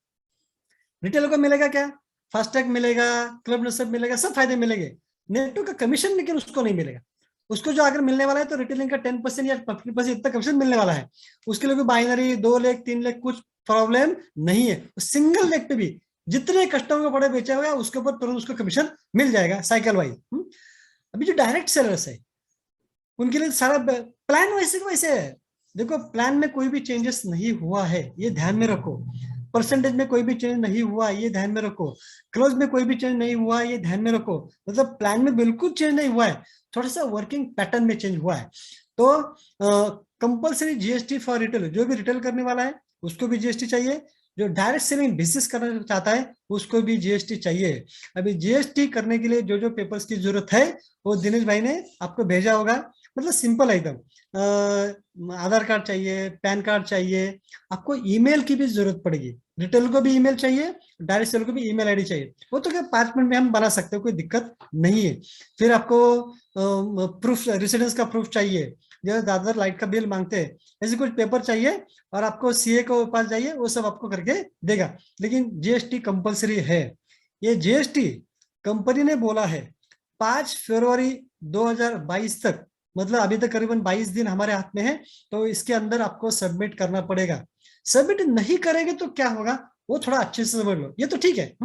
[SPEAKER 1] रिटेलर को मिलेगा क्या, फास्टैग मिलेगा, क्लब नसब मिलेगा, सब फायदे मिलेंगे, नेटो का कमीशन लेकिन उसको नहीं मिलेगा। उसको जो अगर मिलने वाला है तो रिटेलिंग का 10% या 15% इतना कमीशन मिलने वाला है। उसके लिए भी बाइनरी 2 लाख 3 लाख कुछ प्रॉब्लम नहीं है। सिंगल लेग पे भी जितने कस्टमर को बड़े बेचा हुआ है उसके ऊपर तुरंत उसको कमीशन मिल जाएगा साइकिल वाइज। अभी जो डायरेक्ट सेलर्स है उनके लिए सारा प्लान वैसे वैसे है। देखो प्लान में कोई भी चेंजेस नहीं हुआ है, ये ध्यान में रखो। परसेंटेज में कोई भी चेंज नहीं हुआ, ये ध्यान में रखो। क्लोज में कोई भी चेंज नहीं हुआ, ये ध्यान में रखो। मतलब प्लान में बिल्कुल चेंज नहीं हुआ है, थोड़ा सा वर्किंग पैटर्न में चेंज हुआ है। तो कंपलसरी जीएसटी फॉर रिटेल, जो भी रिटेल करने वाला है उसको भी जीएसटी चाहिए, जो डायरेक्ट सेलिंग बिजनेस करना चाहता है उसको भी जीएसटी चाहिए। अभी जीएसटी करने के लिए जो जो पेपर्स की जरूरत है वो दिनेश भाई ने आपको भेजा होगा। मतलब सिंपल है एकदम, आधार कार्ड चाहिए, पैन कार्ड चाहिए, आपको ईमेल की भी जरूरत पड़ेगी, रिटेल को भी ईमेल चाहिए, डायरेक्ट सेलर को भी ईमेल आईडी चाहिए। वो तो क्या 5 मिनट में हम बना सकते हो, कोई दिक्कत नहीं है। फिर आपको प्रूफ, रेसिडेंस का प्रूफ चाहिए, जैसे दादर लाइट का बिल मांगते हैं, ऐसे कुछ पेपर चाहिए, और आपको सीए को पास जाइए, वो सब आपको करके देगा। लेकिन जीएसटी कंपलसरी है। ये जीएसटी कंपनी ने बोला है, 5 फरवरी 2022 तक, मतलब अभी तक करीबन 22 दिन हमारे हाथ में है, तो इसके अंदर आपको सबमिट करना पड़ेगा। सबमिट नहीं करेंगे तो क्या होगा वो थोड़ा अच्छे से समझ लो, ये तो ठीक है।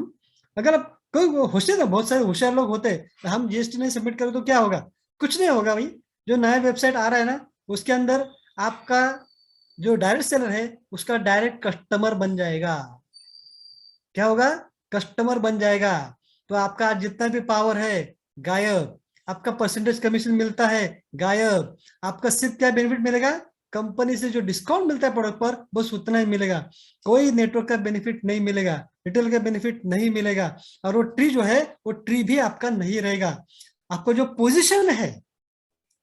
[SPEAKER 1] अगर आप कोई होशियार ना, बहुत सारे होशियार लोग होते हैं, हम जीएसटी नहीं सबमिट करें तो क्या होगा, कुछ नहीं होगा भाई। जो नया वेबसाइट आ रहा है ना, उसके अंदर आपका जो डायरेक्ट सेलर है उसका डायरेक्ट कस्टमर बन जाएगा। क्या होगा, कस्टमर बन जाएगा। तो आपका आज जितना भी पावर है गायब, आपका परसेंटेज कमीशन मिलता है गायब, आपका सिर्फ क्या बेनिफिट मिलेगा, कंपनी से जो डिस्काउंट मिलता है प्रोडक्ट पर बस उतना ही मिलेगा। कोई नेटवर्क का बेनिफिट नहीं मिलेगा, रिटेल का बेनिफिट नहीं मिलेगा, और वो ट्री जो है वो ट्री भी आपका नहीं रहेगा। आपको जो पोजीशन है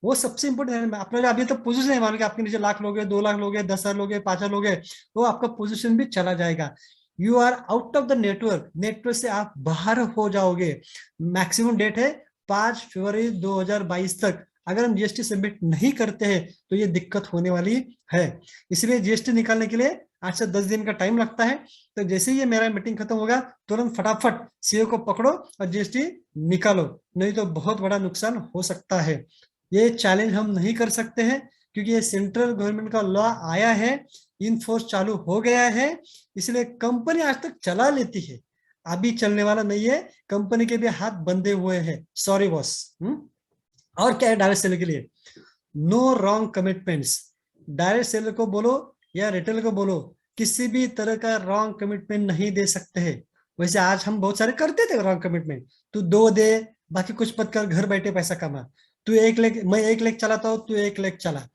[SPEAKER 1] वो सबसे इंपॉर्टेंट है। अपना अभी तो पोजीशन है, मान लो आपके नीचे लाख लोग 2 लाख लोग 10,000 लोग 5,000 लोग, तो आपका पोजीशन भी चला जाएगा। You are out of the network, network से आप बाहर हो जाओगे। मैक्सिमम डेट है 5 फरवरी 2022 तक। अगर हम जीएसटी सबमिट नहीं करते हैं तो ये दिक्कत होने वाली है। इसलिए जीएसटी निकालने के लिए 8 से 10 दिन का टाइम लगता है। तो जैसे ही ये मेरा मीटिंग खत्म होगा तुरंत फटाफट सीओ को पकड़ो और जीएसटी निकालो, नहीं तो बहुत बड़ा नुकसान हो सकता है। ये चैलेंज हम नहीं कर सकते हैं क्योंकि ये सेंट्रल गवर्नमेंट का लॉ आया है, इनफोर्स चालू हो गया है, इसलिए कंपनी आज तक चला लेती है, अभी चलने वाला नहीं है। कंपनी के भी हाथ बंधे हुए हैं, सॉरी बॉस। और क्या है डायरेक्ट सेलर के लिए, no wrong commitments. Direct seller को बोलो या रिटेलर को बोलो, किसी भी तरह का रॉन्ग कमिटमेंट नहीं दे सकते हैं। वैसे आज हम बहुत सारे करते थे रॉन्ग कमिटमेंट, तू 2 दे, बाकी कुछ मत कर, घर बैठे पैसा कमा। तू 1 लाख, मैं 1 लाख चलाता हूँ, तू 1 लाख चला।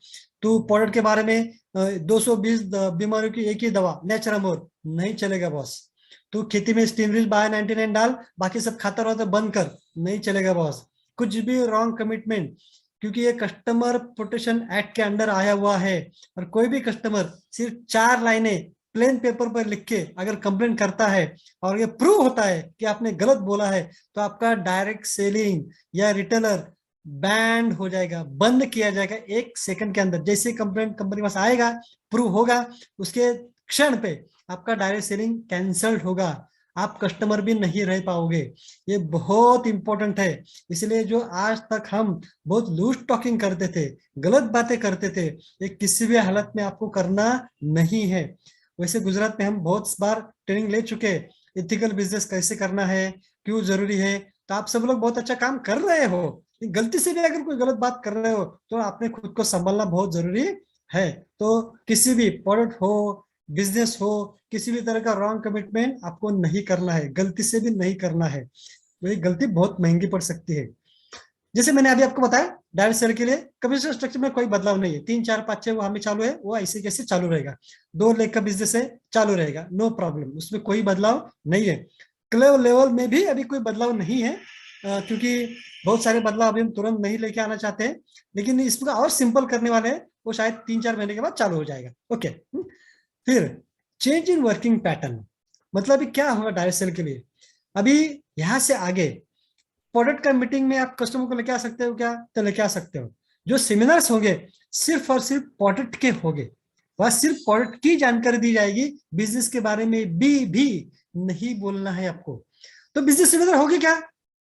[SPEAKER 1] तू प्रोडक्ट के बारे में 220 बीमारियों की एक ही दवा नेचुरामोर, नहीं चलेगा बॉस। तू खेती में स्टीमरीज बाय 99 डाल, बाकी सब खाता रहो तो बंद कर, नहीं चलेगा बॉस। कुछ भी रॉन्ग कमिटमेंट, क्योंकि ये कस्टमर प्रोटेक्शन एक्ट के अंडर आया हुआ है। और कोई भी कस्टमर सिर्फ 4 लाइनें प्लेन पेपर पर लिख के अगर कंप्लेंट करता है और ये प्रूव होता है कि आपने गलत बोला है, तो आपका डायरेक्ट सेलिंग या रिटेलर बैंड हो जाएगा, बंद किया जाएगा 1 सेकंड के अंदर। जैसे कंप्लेंट कंपनी के पास आएगा, प्रूव होगा, उसके क्षण पे आपका डायरेक्ट सेलिंग कैंसल्ड होगा, आप कस्टमर भी नहीं रह पाओगे। ये बहुत इंपॉर्टेंट है। इसलिए जो आज तक हम बहुत लूज टॉकिंग करते थे, गलत बातें करते थे, ये किसी भी हालत में आपको करना नहीं है। वैसे गुजरात में हम बहुत बार ट्रेनिंग ले चुके, एथिकल बिजनेस कैसे करना है, क्यों जरूरी है। तो आप सब लोग बहुत अच्छा काम कर रहे हो, गलती से भी अगर कोई गलत बात कर रहे हो तो आपने खुद को संभालना बहुत जरूरी है। तो किसी भी प्रोडक्ट हो, बिजनेस हो, किसी भी तरह का रॉन्ग कमिटमेंट आपको नहीं करना है, गलती से भी नहीं करना है। वही गलती बहुत महंगी पड़ सकती है। जैसे मैंने अभी आपको बताया, डायरेक्ट सेल के लिए कमीशन स्ट्रक्चर में कोई बदलाव नहीं है, 3 4 5 6 वो हमें चालू है, वो ऐसे कैसे चालू रहेगा। 2 लाख का बिजनेस है, चालू रहेगा, नो प्रॉब्लम, उसमें कोई बदलाव नहीं है। क्लब लेवल में भी अभी कोई बदलाव नहीं है, क्योंकि बहुत सारे बदलाव अभी हम तुरंत नहीं लेके आना चाहते हैं, लेकिन इसको और सिंपल करने वाले हैं, वो शायद 3 4 महीने के बाद चालू हो जाएगा। ओके। फिर चेंज इन वर्किंग पैटर्न, मतलब अभी क्या होगा डायरेक्ट सेल के लिए। अभी यहाँ से आगे प्रोडक्ट का मीटिंग में आप कस्टमर को लेके आ सकते हो क्या, तो लेके आ सकते हो। जो सेमिनार्स होंगे सिर्फ और सिर्फ प्रोडक्ट के होंगे, वह सिर्फ प्रोडक्ट की जानकारी दी जाएगी, बिजनेस के बारे में भी नहीं बोलना है आपको। तो बिजनेस सेमिनार होगे क्या,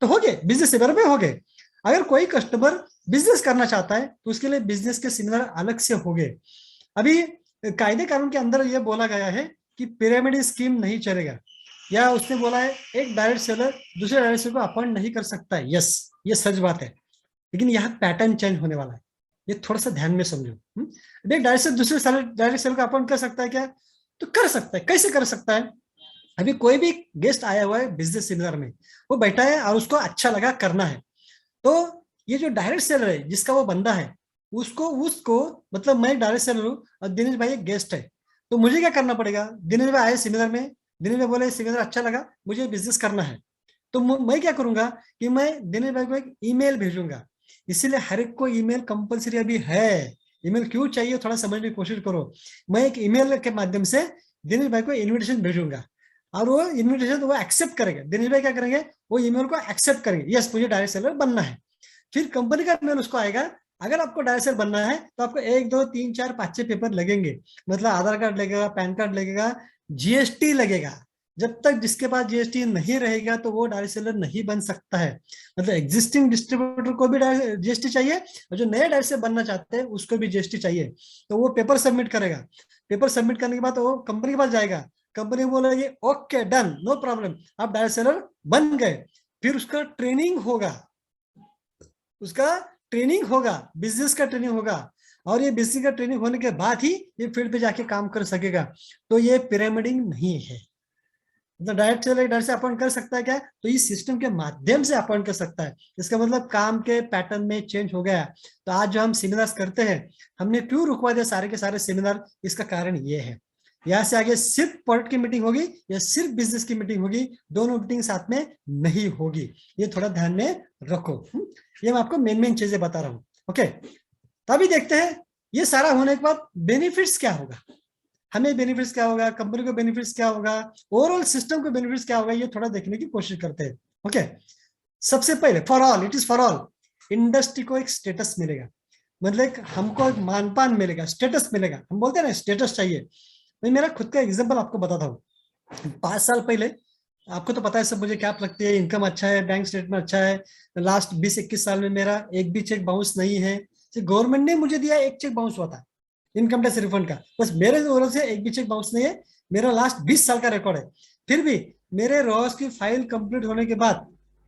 [SPEAKER 1] तो होगे, बिजनेस सेमिनार में होगे। अगर कोई कस्टमर बिजनेस करना चाहता है तो उसके लिए बिजनेस के सेमिनार अलग से होंगे। अभी कायदे कानून के अंदर यह बोला गया है कि पिरामिड स्कीम नहीं चलेगा, या उसने बोला है एक डायरेक्ट सेलर दूसरे डायरेक्ट सेलर को अपॉइंट नहीं कर सकता है। यस, ये सच बात है, लेकिन यहाँ पैटर्न चेंज होने वाला है, ये थोड़ा सा ध्यान में समझो। एक डायरेक्ट सेलर दूसरे डायरेक्ट सेलर को अपॉइंट कर सकता है क्या, तो कर सकता है। कैसे कर सकता है, अभी कोई भी गेस्ट आया हुआ है बिजनेस सेमिनार में, वो बैठा है और उसको अच्छा लगा करना है, तो ये जो डायरेक्ट सेलर है जिसका वो बंदा है, उसको उसको मतलब मैं डायरेक्ट सेलर हूँ और दिनेश भाई एक गेस्ट है, तो मुझे क्या करना पड़ेगा। दिनेश भाई आए सेमिनार में, दिनेश भाई बोले सेमिनार अच्छा लगा, मुझे बिजनेस करना है, तो मैं क्या करूंगा कि मैं दिनेश भाई को एक ईमेल भेजूंगा। इसीलिए हर एक को ईमेल कंपलसरी अभी है। ईमेल क्यों चाहिए थोड़ा समझने की कोशिश करो। मैं एक ईमेल के माध्यम से दिनेश भाई को इन्विटेशन भेजूंगा और वो इन्विटेशन वो एक्सेप्ट करेंगे। दिनेश भाई क्या करेंगे, वो ईमेल को एक्सेप्ट करेंगे, यस मुझे डायरेक्ट सेलर बनना है। फिर कंपनी का मेल उसको आएगा, अगर आपको डायरेक्ट सेलर बनना है तो आपको 1 2 3 4 5 6 पेपर लगेंगे, मतलब आधार कार्ड लगेगा, पैन कार्ड लगेगा, जीएसटी लगेगा। जब तक जिसके पास जीएसटी नहीं रहेगा तो वो डायरेक्ट सेलर नहीं बन सकता है। मतलब एग्जिस्टिंग डिस्ट्रीब्यूटर को भी जीएसटी चाहिए, और जो नए डायरेक्ट सेलर बनना चाहते हैं उसको भी जीएसटी चाहिए। तो वो पेपर सबमिट करेगा, पेपर सबमिट करने के बाद वो कंपनी के पास जाएगा, कंपनी बोलेगी ओके डन नो प्रॉब्लम, आप डायरेक्ट सेलर बन गए। फिर उसका ट्रेनिंग होगा, उसका ट्रेनिंग होगा, बिजनेस का ट्रेनिंग होगा, और ये बिजनेस का ट्रेनिंग होने के बाद ही ये फील्ड पे जाके काम कर सकेगा। तो ये पिरामिडिंग नहीं है। मतलब डायरेक्ट सेलर डायरेक्ट से अपॉइंट कर सकता है क्या, तो इस सिस्टम के माध्यम से अपॉइंट कर सकता है। इसका मतलब काम के पैटर्न में चेंज हो गया। तो आज जो हम सेमिनार्स करते हैं, हमने क्यों रुकवा दिया सारे के सारे सेमिनार, इसका कारण ये है। यहाँ से आगे सिर्फ प्रोडक्ट की मीटिंग होगी या सिर्फ बिजनेस की मीटिंग होगी, दोनों मीटिंग साथ में नहीं होगी। ये थोड़ा ध्यान में रखो। ये मैं आपको मेन चीजें बता रहा हूँ। ओके, तभी देखते हैं ये सारा होने के बाद बेनिफिट्स क्या होगा, हमें बेनिफिट्स क्या होगा, कंपनी को बेनिफिट्स क्या होगा, ओवरऑल सिस्टम को बेनिफिट्स क्या होगा, ये थोड़ा देखने की कोशिश करते हैं। ओके, सबसे पहले for all, it is for all, industry को एक स्टेटस मिलेगा। मतलब हमको एक मानपान मिलेगा, स्टेटस मिलेगा। हम बोलते हैं ना स्टेटस चाहिए। मैं मेरा खुद का एग्जांपल आपको बताता हूँ। 5 साल पहले, आपको तो पता है सब मुझे क्या लगती है, इनकम अच्छा है, बैंक स्टेटमेंट अच्छा है, लास्ट 20-21 साल में मेरा एक भी चेक बाउंस नहीं है। गवर्नमेंट ने मुझे दिया एक चेक बाउंस हुआ था इनकम टैक्स रिफंड का, बस मेरे ओर से एक भी चेक बाउंस नहीं है। मेरा लास्ट 20 साल का रिकॉर्ड है। फिर भी मेरे रॉस की फाइल कंप्लीट होने के बाद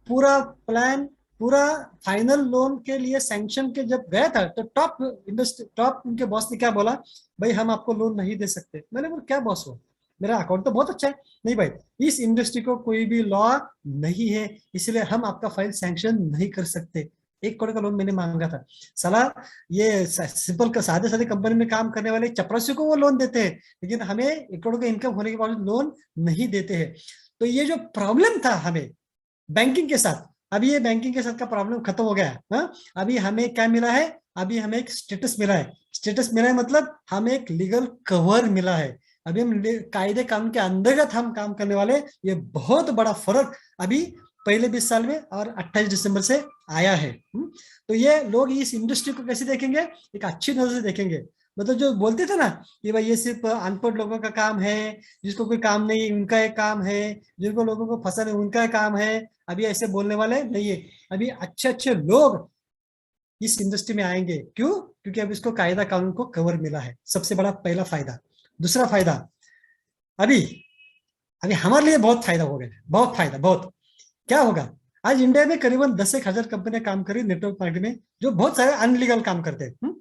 [SPEAKER 1] पूरा प्लान, पूरा फाइनल लोन के लिए सैंक्शन के जब गया था, तो टॉप इंडस्ट्री, टॉप उनके बॉस ने क्या बोला, भाई हम आपको लोन नहीं दे सकते। मैंने बोला क्या बॉस हो, मेरा अकाउंट तो बहुत अच्छा है। नहीं भाई, इस इंडस्ट्री को कोई भी लॉ नहीं है, इसलिए हम आपका फाइल सैंक्शन नहीं कर सकते। 1 करोड़ का लोन मैंने मांगा था। साला ये सिंपल का सादे सादे कंपनी में काम करने वाले चपरासियों को वो लोन देते हैं, लेकिन हमें 1 करोड़ का इनकम होने के बाद लोन नहीं देते हैं। तो ये जो प्रॉब्लम था हमें बैंकिंग के साथ, अभी ये बैंकिंग के साथ का प्रॉब्लम खत्म हो गया है। हाँ? अभी हमें क्या मिला है, अभी हमें एक स्टेटस मिला है। स्टेटस मिला है मतलब हमें एक लीगल कवर मिला है। अभी हम कायदे कानून के अंतर्गत हम काम करने वाले। ये बहुत बड़ा फर्क अभी पहले 20 साल में और 28 दिसंबर से आया है। तो ये लोग इस इंडस्ट्री को कैसे देखेंगे, एक अच्छी नजर से देखेंगे। मतलब जो बोलते थे ना कि भाई ये सिर्फ अनपढ़ लोगों का काम है, जिसको कोई काम नहीं उनका एक काम है, जिनको लोगों को फंसाना उनका काम है, अभी ऐसे बोलने वाले नहीं है। अभी अच्छे अच्छे लोग इस इंडस्ट्री में आएंगे। क्यों? क्योंकि अब इसको कायदा कानून को कवर मिला है। सबसे बड़ा पहला फायदा। दूसरा फायदा, अभी अभी हमारे लिए बहुत फायदा हो गया, बहुत फायदा, बहुत। क्या होगा, आज इंडिया में करीबन 10-1 हजार कंपनियां काम करी नेटवर्क मार्केटिंग में, जो बहुत सारे अनलीगल काम करते हैं।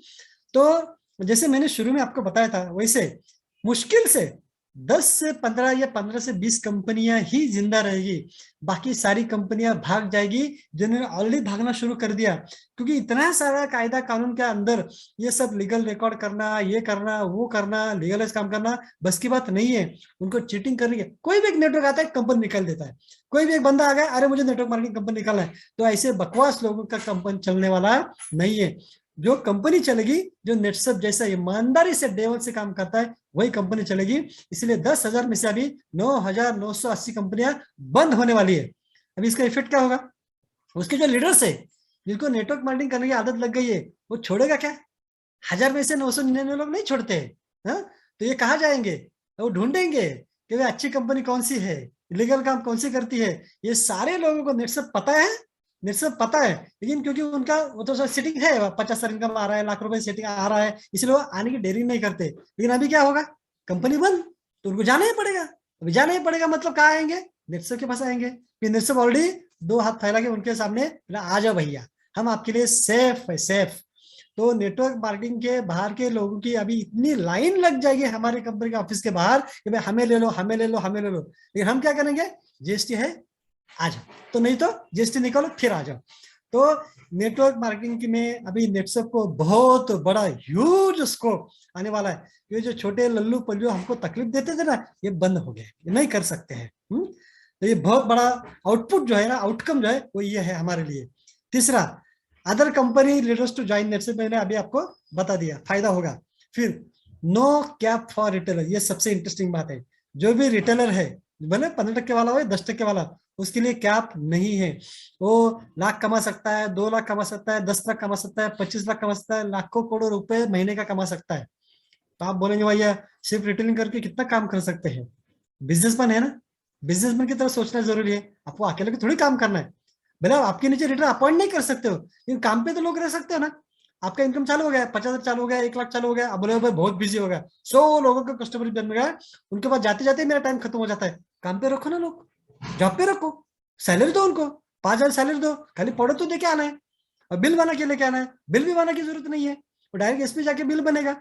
[SPEAKER 1] तो जैसे मैंने शुरू में आपको बताया था, वैसे मुश्किल से 10 से 15 या 15 से 20 कंपनियां ही जिंदा रहेगी। बाकी सारी कंपनियां भाग जाएगी, जिन्होंने ऑलरेडी भागना शुरू कर दिया। क्योंकि इतना सारा कायदा कानून के अंदर ये सब लीगल रिकॉर्ड करना, ये करना, वो करना, लीगलाइज काम करना बस की बात नहीं है। उनको चीटिंग करनी है। कोई भी एक नेटवर्क आता है, कंपनी निकाल देता है। कोई भी एक बंदा आ गया, अरे मुझे नेटवर्क मार्केटिंग कंपनी निकालना है, तो ऐसे बकवास लोगों का कंपनी चलने वाला नहीं है। जो कंपनी चलेगी, जो नेटसप जैसा ईमानदारी से डे वन से काम करता है, वही कंपनी चलेगी। इसलिए 10,000 में से अभी 9,980 कंपनियां बंद होने वाली है। अभी इसका इफेक्ट क्या होगा, उसके जो लीडर्स है, जिनको नेटवर्क मार्केटिंग करने की आदत लग गई है, वो छोड़ेगा क्या? 1000 में से 999 लोग नहीं छोड़ते हैं। हाँ? तो ये कहाँ जाएंगे, वो ढूंढेंगे कि वे अच्छी कंपनी कौन सी है, इलीगल काम कौन सी करती है। ये सारे लोगों को नेटसप पता है, नेटसप पता है, लेकिन क्योंकि उनका वो तो सेटिंग है, 50 इनकम आ रहा है, लाख रुपए सेटिंग आ रहा है, इसलिए वो आने की देरी नहीं करते। लेकिन अभी क्या होगा, कंपनी बंद, तो उनको जाना ही पड़ेगा। अभी जाना ही पड़ेगा मतलब कहाँ आएंगे, नेटसप के पास आएंगे। फिर नेटसप ऑलरेडी 2 हाथ फैला के उनके सामने, आ जाओ भैया, हम आपके लिए सेफ है, सेफ। तो नेटवर्क मार्केटिंग के बाहर के लोगों की अभी इतनी लाइन लग जाएगी हमारे कंपनी के ऑफिस के बाहर कि भाई हमें ले लो, हमें ले लो, हमें ले लो। लेकिन हम क्या करेंगे, जीएसटी है आ जाओ, तो नहीं तो जीएसटी निकालो फिर आ जाओ। तो नेटवर्क मार्केटिंग में अभी नेटसप को बहुत बड़ा ह्यूज स्कोप आने वाला है। ये जो छोटे लल्लू पल्लू हमको तकलीफ देते थे ना, ये बंद हो गए, ये नहीं कर सकते हैं। तो ये बहुत बड़ा आउटपुट जो है ना, आउटकम जो है वो ये है हमारे लिए। तीसरा, other company leaders to join नेटसप, मैंने अभी आपको बता दिया फायदा होगा। फिर नो कैप फॉर रिटेलर, ये सबसे इंटरेस्टिंग बात है। जो भी रिटेलर है, भले 15% वाला हो, 10% वाला, उसके लिए कैप नहीं है। वो लाख कमा सकता है, 2 लाख कमा सकता है, 10 लाख कमा सकता है, 25 लाख कमा सकता है, लाखों करोड़ों रुपए महीने का कमा सकता है। तो आप बोलेंगे भैया सिर्फ रिटेलिंग करके कितना काम कर सकते हैं, बिजनेसमैन है ना। बिजनेसमैन की तरह सोचना जरूरी है। आपको अकेले को थोड़ी काम करना है। भले आप आपके नीचे लीडर अपॉइंट नहीं कर सकते हो, लेकिन काम पे तो लोग रह सकते हो ना। आपका इनकम चालू हो गया, 50,000 चालू हो गया, 1 लाख चालू हो गया, अब बोले भाई बहुत बिजी हो गया, 100 लोगों का कस्टमर बन गया, उनके पास जाते जाते मेरा टाइम खत्म हो जाता है। काम पे रखो ना लोग, जॉब पे रखो, सैलरी दो उनको, 5,000 सैलरी दो, खाली पढ़ो तो देके आना है। और बिल बना के लेके आना है, बिल भी बनाने की जरूरत नहीं है, वो डायरेक्ट एसपी जाके बिल बनेगा।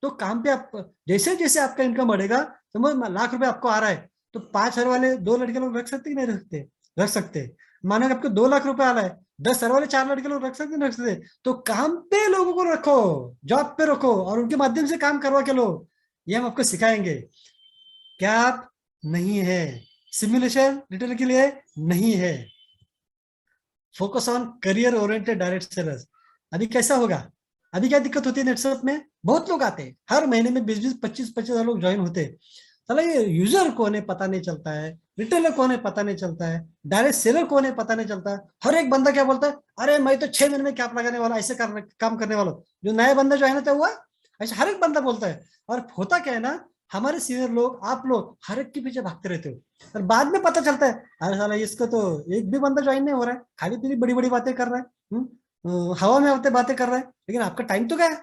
[SPEAKER 1] तो काम पे आप जैसे जैसे आपका इनकम बढ़ेगा, समझ लाख रुपए आपको आ रहा है, तो 5,000 वाले 2 लड़के लोग रख सकते कि नहीं रख सकते? रख सकते हैं। मानो कि आपको 2 लाख रुपए आ रहा है, 10,000 वाले 4 लड़के लोग रख सकते नहीं रख सकते? तो काम पे लोगों को रखो, जॉब पे रखो, और उनके माध्यम से काम करवा के लो। ये हम आपको सिखाएंगे। क्या आप नहीं है, सिमुलेशन रिटेलर के लिए नहीं है। Focus on career oriented direct sellers. अभी कैसा होगा? अभी क्या दिक्कत होती है नेटवर्क में? बहुत लोग आते हैं, हर महीने में 20-20, 25-25 हजार लोग ज्वाइन होते हैं। चलो ये यूजर कौन है पता नहीं चलता है, रिटेलर कौन है पता नहीं चलता है, डायरेक्ट सेलर कौन है पता नहीं चलता है। हर एक बंदा क्या बोलता है, अरे मैं तो 6 महीने में कैप लगाने वाला, ऐसे काम करने वाला। जो नया बंदा ज्वाइन होता है हुआ, ऐसा हर एक बंदा बोलता है। और होता क्या है ना, हमारे सीनियर लोग, आप लोग हर एक के पीछे भागते रहते हो, और बाद में पता चलता है अरे साला इसका तो एक भी बंदा ज्वाइन नहीं हो रहा है, खाली पीली बड़ी बड़ी बातें कर रहा है। हवा में होते बातें कर रहा है, लेकिन आपका टाइम तो गया,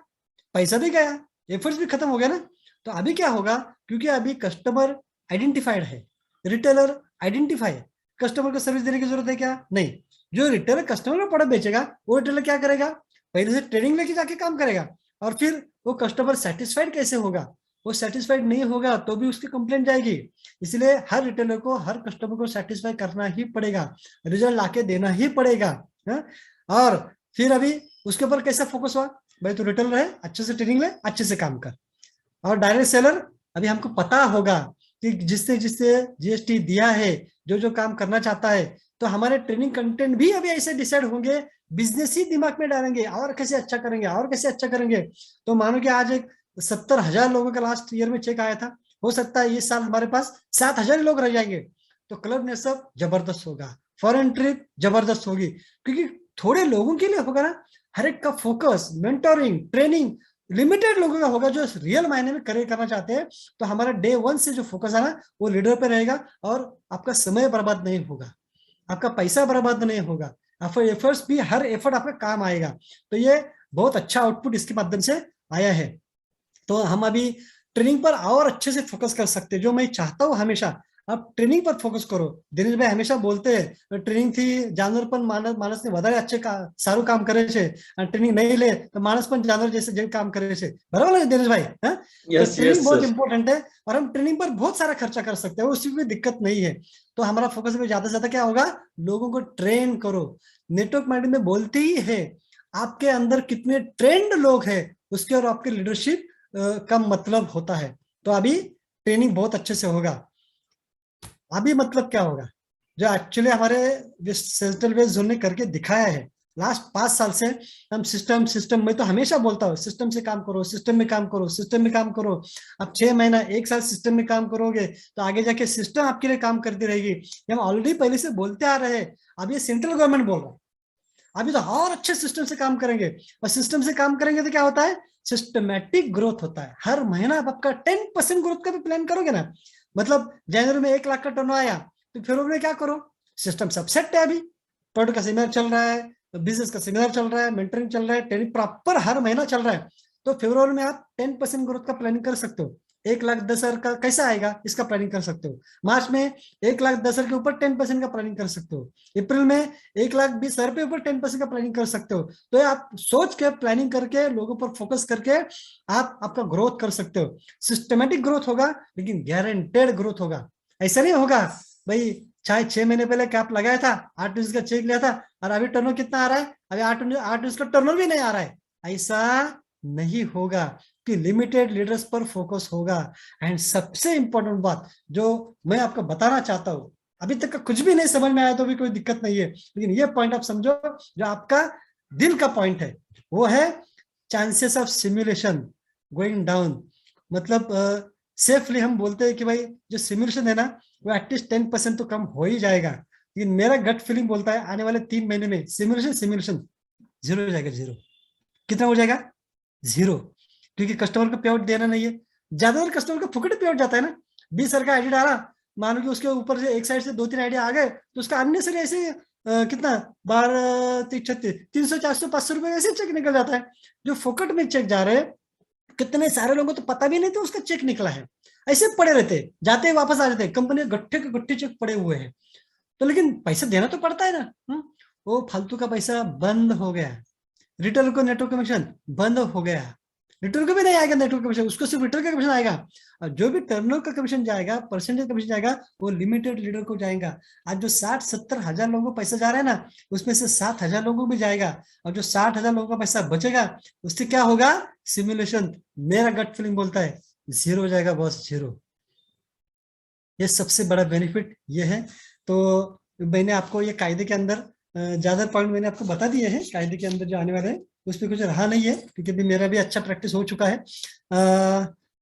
[SPEAKER 1] पैसा भी गया, एफर्ट्स भी खत्म हो गया ना। तो अभी क्या होगा, क्योंकि अभी कस्टमर आइडेंटिफाइड है, रिटेलर आइडेंटिफाई है। कस्टमर को सर्विस देने की जरूरत है क्या? नहीं। जो रिटेलर कस्टमर को प्रोडक्ट बेचेगा, वो रिटेलर क्या करेगा, पहले से ट्रेनिंग लेके जाके काम करेगा, और फिर वो कस्टमर सेटिस्फाइड कैसे होगा? वो सेटिस्फाइड नहीं होगा तो भी उसकी कंप्लेंट जाएगी। इसलिए हर रिटेलर को हर कस्टमर को सेटिस्फाई करना ही पड़ेगा, रिजल्ट लाके देना ही पड़ेगा। है? और फिर अभी उसके ऊपर कैसे फोकस हुआ, भाई तू रिटेलर है, अच्छे से ट्रेनिंग ले, अच्छे से काम कर। और डायरेक्ट सेलर, अभी हमको पता होगा कि जिससे जिससे जीएसटी दिया है, जो जो काम करना चाहता है, तो हमारे ट्रेनिंग कंटेंट भी अभी ऐसे डिसाइड होंगे, बिजनेस ही दिमाग में डालेंगे, और कैसे अच्छा करेंगे, और कैसे अच्छा करेंगे। तो मानो कि आज एक 70,000 लोगों का लास्ट ईयर में चेक आया था, हो सकता है इस साल हमारे पास 7,000 लोग रह जाएंगे। तो क्लब ने सब जबरदस्त होगा, फॉरेन ट्रिप जबरदस्त होगी, क्योंकि थोड़े लोगों के लिए होगा ना। हर एक का फोकस, मेंटोरिंग, ट्रेनिंग लिमिटेड लोगों का होगा, जो रियल मायने में करियर करना चाहते हैं। तो हमारा डे 1 से जो फोकस है ना, वो लीडर पे रहेगा, और आपका समय बर्बाद नहीं होगा, आपका पैसा बर्बाद नहीं होगा, आपका एफर्ट्स भी, हर एफर्ट आपका काम आएगा। तो ये बहुत अच्छा आउटपुट इसके माध्यम से आया है। तो हम अभी ट्रेनिंग पर और अच्छे से फोकस कर सकते हैं, जो मैं चाहता हूँ हमेशा। आप ट्रेनिंग पर फोकस करो। दिनेश भाई हमेशा बोलते हैं ट्रेनिंग थी जानवर पर मानस ने વધારે अच्छे સારું કામ કરે છે, ट्रेनिंग नहीं ले तो मानस पर जानवर जैसे जेल काम करे छे। बराबर है दिनेश भाई? है? तो
[SPEAKER 2] यस
[SPEAKER 1] ट्रेनिंग
[SPEAKER 2] यस
[SPEAKER 1] बहुत
[SPEAKER 2] सर।
[SPEAKER 1] इंपॉर्टेंट है, और हम ट्रेनिंग पर बहुत सारा खर्चा कर सकते हैं, उसकी कोई दिक्कत नहीं है। तो हमारा फोकस में ज्यादा से ज्यादा क्या होगा, लोगों को ट्रेन करो। नेटवर्क मार्केटिंग में बोलते ही है, आपके अंदर कितने ट्रेंड लोग हैं, उसके और आपके लीडरशिप का मतलब होता है। तो अभी ट्रेनिंग बहुत अच्छे से होगा। अभी मतलब क्या होगा, जो एक्चुअली हमारे सेंट्रल वेस्ट जोन ने करके दिखाया है लास्ट 5 साल से। हम सिस्टम सिस्टम, मैं तो हमेशा बोलता हूँ सिस्टम से काम करो, सिस्टम में काम करो, सिस्टम में काम करो। अब 6 महीना 1 साल सिस्टम में काम करोगे, तो आगे जाके सिस्टम आपके लिए काम करती रहेगी। ये हम ऑलरेडी पहले से बोलते आ रहे हैं, अब ये सेंट्रल गवर्नमेंट बोल रहा है। अभी तो और अच्छे सिस्टम से काम करेंगे, और सिस्टम से काम करेंगे तो क्या होता है, सिस्टमैटिक ग्रोथ होता है। हर महीना आप आपका 10% ग्रोथ का भी प्लान करोगे ना, मतलब जनवरी में 1 लाख का टर्न आया, तो फरवरी में क्या करो, सिस्टम सब सेट है, अभी प्रोडक्ट का सेमिनार चल रहा है, बिजनेस का सेमिनार चल रहा है, मेंटरिंग चल रहा है, ट्रेनिंग प्रॉपर हर महीना चल रहा है। तो फरवरी में आप 10% ग्रोथ का प्लानिंग कर सकते हो। 1,10,000 का कैसा आएगा, इसका प्लानिंग कर सकते हो। मार्च में 1,10,000 के ऊपर 10% का प्लानिंग कर सकते हो। अप्रैल में 1,20,000 पे ऊपर 10% का प्लानिंग कर सकते हो। तो आप सोच के प्लानिंग करके लोगों पर फोकस करके आप आपका ग्रोथ कर सकते हो। सिस्टमेटिक ग्रोथ होगा, लेकिन गारंटेड ग्रोथ होगा। ऐसा नहीं होगा भाई, चाहे 6 महीने पहले कैप लगाया था, 8 का चेक लिया था, और अभी टर्नओवर कितना आ रहा है, अभी 8 का टर्नओवर भी नहीं आ रहा है। ऐसा नहीं होगा, कि लिमिटेड लीडर्स पर फोकस होगा। एंड सबसे इंपॉर्टेंट बात जो मैं आपको बताना चाहता हूं, अभी तक का कुछ भी नहीं समझ में आया तो भी कोई दिक्कत नहीं है, लेकिन ये पॉइंट आप समझो, जो आपका दिल का पॉइंट है, वो है chances of simulation going down. मतलब सेफली हम बोलते हैं कि भाई जो सिमुलेशन है ना, वो एटलीस्ट 10% तो कम हो ही जाएगा। लेकिन मेरा गट फीलिंग बोलता है आने वाले 3 महीने में सिमुलेशन सिमुलेशन जीरो हो जाएगा, जीरो। कितना हो जाएगा? जीरो। क्योंकि कस्टमर को पे आउट देना नहीं है। ज्यादातर कस्टमर को फुकट पे आउट जाता है ना, 20,000 का आईडी डाला, मान लो कि उसके ऊपर से एक साइड से 2-3 आइडिया आ गए तो उसका अननेसरी ऐसे कितना 12, 36, 300, 400, 500 रुपए ऐसे चेक निकल जाता है, जो फोकट में चेक जा रहे हैं। कितने सारे लोगों को तो पता भी नहीं था उसका चेक निकला है, ऐसे पड़े रहते, जाते ही वापस आ जाते, कंपनी गट्ठे के गट्ठे चेक पड़े हुए हैं। तो लेकिन पैसा देना तो पड़ता है ना। वो फालतू का पैसा बंद हो गया, रिटेल को नेटवर्क कमीशन बंद हो गया। रिटेल को भी नहीं आएगा नेटवर्क कमीशन, उसको सिर्फ रिटेल का कमीशन आएगा। और जो भी टर्नओवर का कमीशन जाएगा, परसेंटेज कमीशन जाएगा, वो लिमिटेड लीडर को जाएगा। आज जो 60-70 हजार लोगों को पैसा जा रहा है ना, उसमें से 7 हजार लोगों को भी जाएगा। और जो 60 हजार लोगों का पैसा बचेगा, उससे क्या होगा? सिमुलेशन, मेरा गट फीलिंग बोलता है जीरो हो जाएगा बॉस, जीरो। ये सबसे बड़ा बेनिफिट ये है। तो मैंने आपको ये कायदे के अंदर ज्यादा पॉइंट मैंने आपको बता दिए हैं, कायदे के अंदर जो आने वाले हैं उस पर कुछ रहा नहीं है, क्योंकि अभी मेरा भी अच्छा प्रैक्टिस हो चुका है।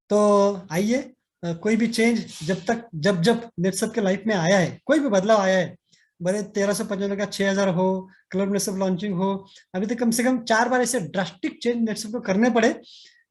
[SPEAKER 1] तो आइए, कोई भी चेंज जब तक जब जब नेटसप के लाइफ में आया है, कोई भी बदलाव आया है, भले 1395 का 6000 हो, क्लब नेटसप लॉन्चिंग हो, अभी तक कम से कम 4 बार ऐसे ड्रास्टिक चेंज नेटसप को करने पड़े,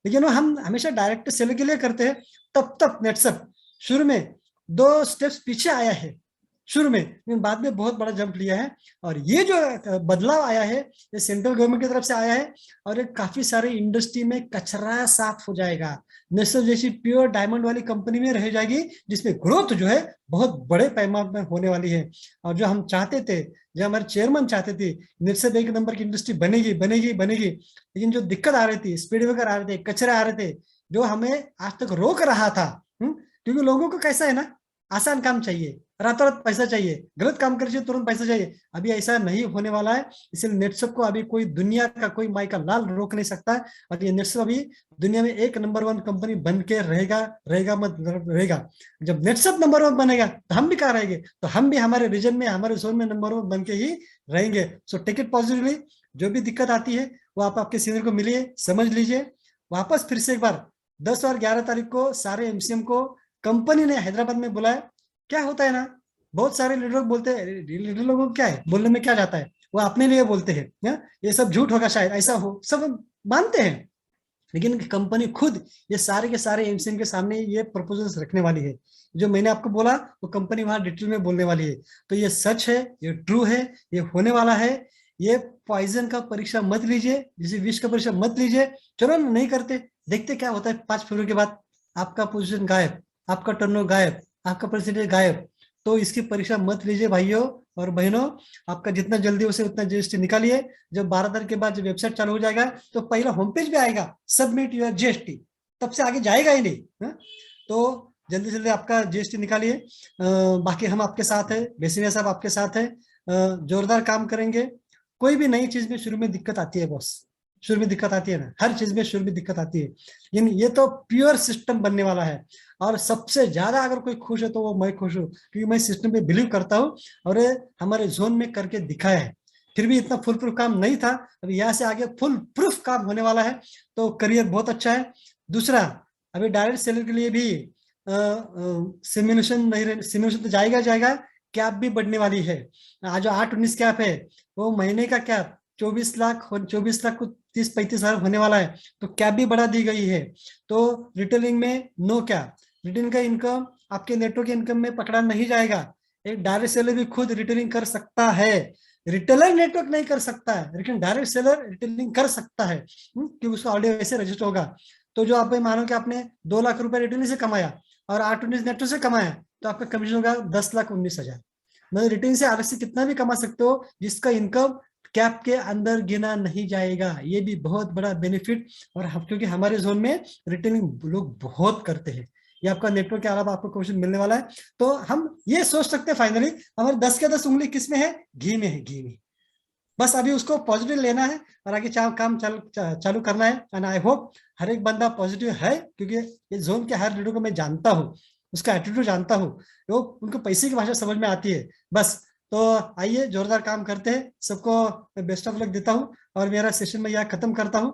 [SPEAKER 1] लेकिन वो हम हमेशा डायरेक्ट सेल के लिए करते हैं। तब तक नेटसप शुरू में 2 स्टेप्स पीछे आया है शुरू में, लेकिन बाद में बहुत बड़ा जंप लिया है। और ये जो बदलाव आया है, ये सेंट्रल गवर्नमेंट की तरफ से आया है, और ये काफी सारे इंडस्ट्री में कचरा साफ हो जाएगा। नेस्ले जैसी प्योर डायमंड वाली कंपनी में रह जाएगी, जिसमें ग्रोथ जो है बहुत बड़े पैमाने में होने वाली है। और जो हम चाहते थे, जो हमारे चेयरमैन चाहते थे, नेटसप एक नंबर की इंडस्ट्री बनेगी बनेगी बनेगी, लेकिन जो दिक्कत आ रही थी, स्पीड ब्रेकर आ रहे थे, कचरे आ रहे थे, जो हमें आज तक रोक रहा था। क्योंकि लोगों को कैसा है ना, आसान काम चाहिए, रातों रात पैसा चाहिए, गलत काम कर चाहिए तुरंत पैसा चाहिए। अभी ऐसा नहीं होने वाला है, इसलिए नेटसप को अभी कोई दुनिया का कोई माई का लाल रोक नहीं सकता है। और ये नेटसप अभी दुनिया में एक नंबर 1 कंपनी बन के रहेगा, रहेगा मत रहेगा। जब नेटसप नंबर 1 बनेगा तो हम भी कहाँ रहेंगे? तो हम भी हमारे रीजन में, हमारे जोन में नंबर 1 बन के ही रहेंगे। So take it positively. जो भी दिक्कत आती है वो आप आपके सीनियर को मिलिए, समझ लीजिए। वापस फिर से एक बार 10 और 11 तारीख को सारे एमसीएम को कंपनी ने हैदराबाद में बुलाया। क्या होता है ना, बहुत सारे लीडर बोलते हैं, लीडर लोगों को क्या है, बोलने में क्या जाता है, वो अपने लिए बोलते हैं ना, ये सब झूठ होगा, शायद ऐसा हो, सब मानते हैं। लेकिन कंपनी खुद ये सारे के सारे एमसीएम के सामने ये प्रपोजल्स रखने वाली है। जो मैंने आपको बोला वो कंपनी वहां डिटेल में बोलने वाली है। तो ये सच है, ये ट्रू है, ये होने वाला है। ये पॉइजन का परीक्षा मत लीजिए, जैसे विष का परीक्षा मत लीजिए। चलो नहीं करते, देखते क्या होता है। 5 फरवरी के बाद आपका पोजीशन गायब, आपका टर्नओवर गायब, आपका परसेंटेज गायब। तो इसकी परीक्षा मत लीजिए भाइयों और बहनों। आपका जितना जल्दी हो सके उतना जीएसटी निकालिए। जब 12 तारीख के बाद जब वेबसाइट चालू हो जाएगा तो पहला होम पेज भी आएगा, सबमिट योर जीएसटी, तब से आगे जाएगा ही नहीं। तो जल्दी जल्दी आपका जीएसटी निकालिए। बाकी हम आपके साथ है, बेसिनिया साहब आपके साथ है, जोरदार काम करेंगे। कोई भी नई चीज में शुरू में दिक्कत आती है बॉस, शुरू में दिक्कत आती है ना, हर चीज में शुरू में दिक्कत आती है, लेकिन ये तो प्योर सिस्टम बनने वाला है। और सबसे ज्यादा अगर कोई खुश है तो वो मैं खुश हूँ, क्योंकि मैं सिस्टम पे बिलीव करता हूँ और हमारे जोन में करके दिखाया है। फिर भी इतना फुल प्रूफ काम नहीं था, अभी यहाँ से आगे फुल प्रूफ काम होने वाला है। तो करियर बहुत अच्छा है। दूसरा, अभी डायरेक्ट सेलर के लिए भी सिमुलेशन नहीं रहे, सिमुलेशन तो जाएगा जाएगा, कैप भी बढ़ने वाली है। आज जो 8-19 कैप है, वो महीने का कैप 24 लाख, 24 लाख को 30-35 हजार होने वाला है। तो कैप भी बढ़ा दी गई है। तो रिटेलिंग में नो कैप, रिटेलिंग का इनकम आपके नेटवर्क इनकम में पकड़ा नहीं जाएगा। एक डायरेक्ट सेलर भी खुद रिटेलिंग कर सकता है, रिटेलर नेटवर्क नहीं कर सकता है, लेकिन डायरेक्ट सेलर रिटेलिंग कर सकता है, क्योंकि उसका ऑडियो वैसे रजिस्टर होगा। तो जो आप मानो कि आपने 2 लाख रुपए रिटेलिंग से कमाया और 8-19 नेटवर्क से कमाया, तो आपका कमीशन होगा 10,19,000। मतलब रिटेलिंग से अलग से कितना भी कमा सकते हो, जिसका इनकम कैप के अंदर गिना नहीं जाएगा। ये भी बहुत बड़ा बेनिफिट। और क्योंकि हमारे जोन में रिटेलिंग लोग बहुत करते हैं, ये आपका नेटवर्क के अलावा आपको क्वेश्चन मिलने वाला है। तो हम ये सोच सकते हैं फाइनली, हमारे 10 के 10 उंगली किस में है? घी में है, घी में। बस अभी उसको पॉजिटिव लेना है और आगे काम चालू करना है। एंड आई होप हर एक बंदा पॉजिटिव है, क्योंकि ये जोन के हर लीडर को मैं जानता हूँ, उसका एटीट्यूड जानता हूँ, वो उनको पैसे की भाषा समझ में आती है बस। तो आइए जोरदार काम करते हैं, सबको बेस्ट ऑफ लक देता हूँ और मेरा सेशन में यहाँ खत्म करता हूँ।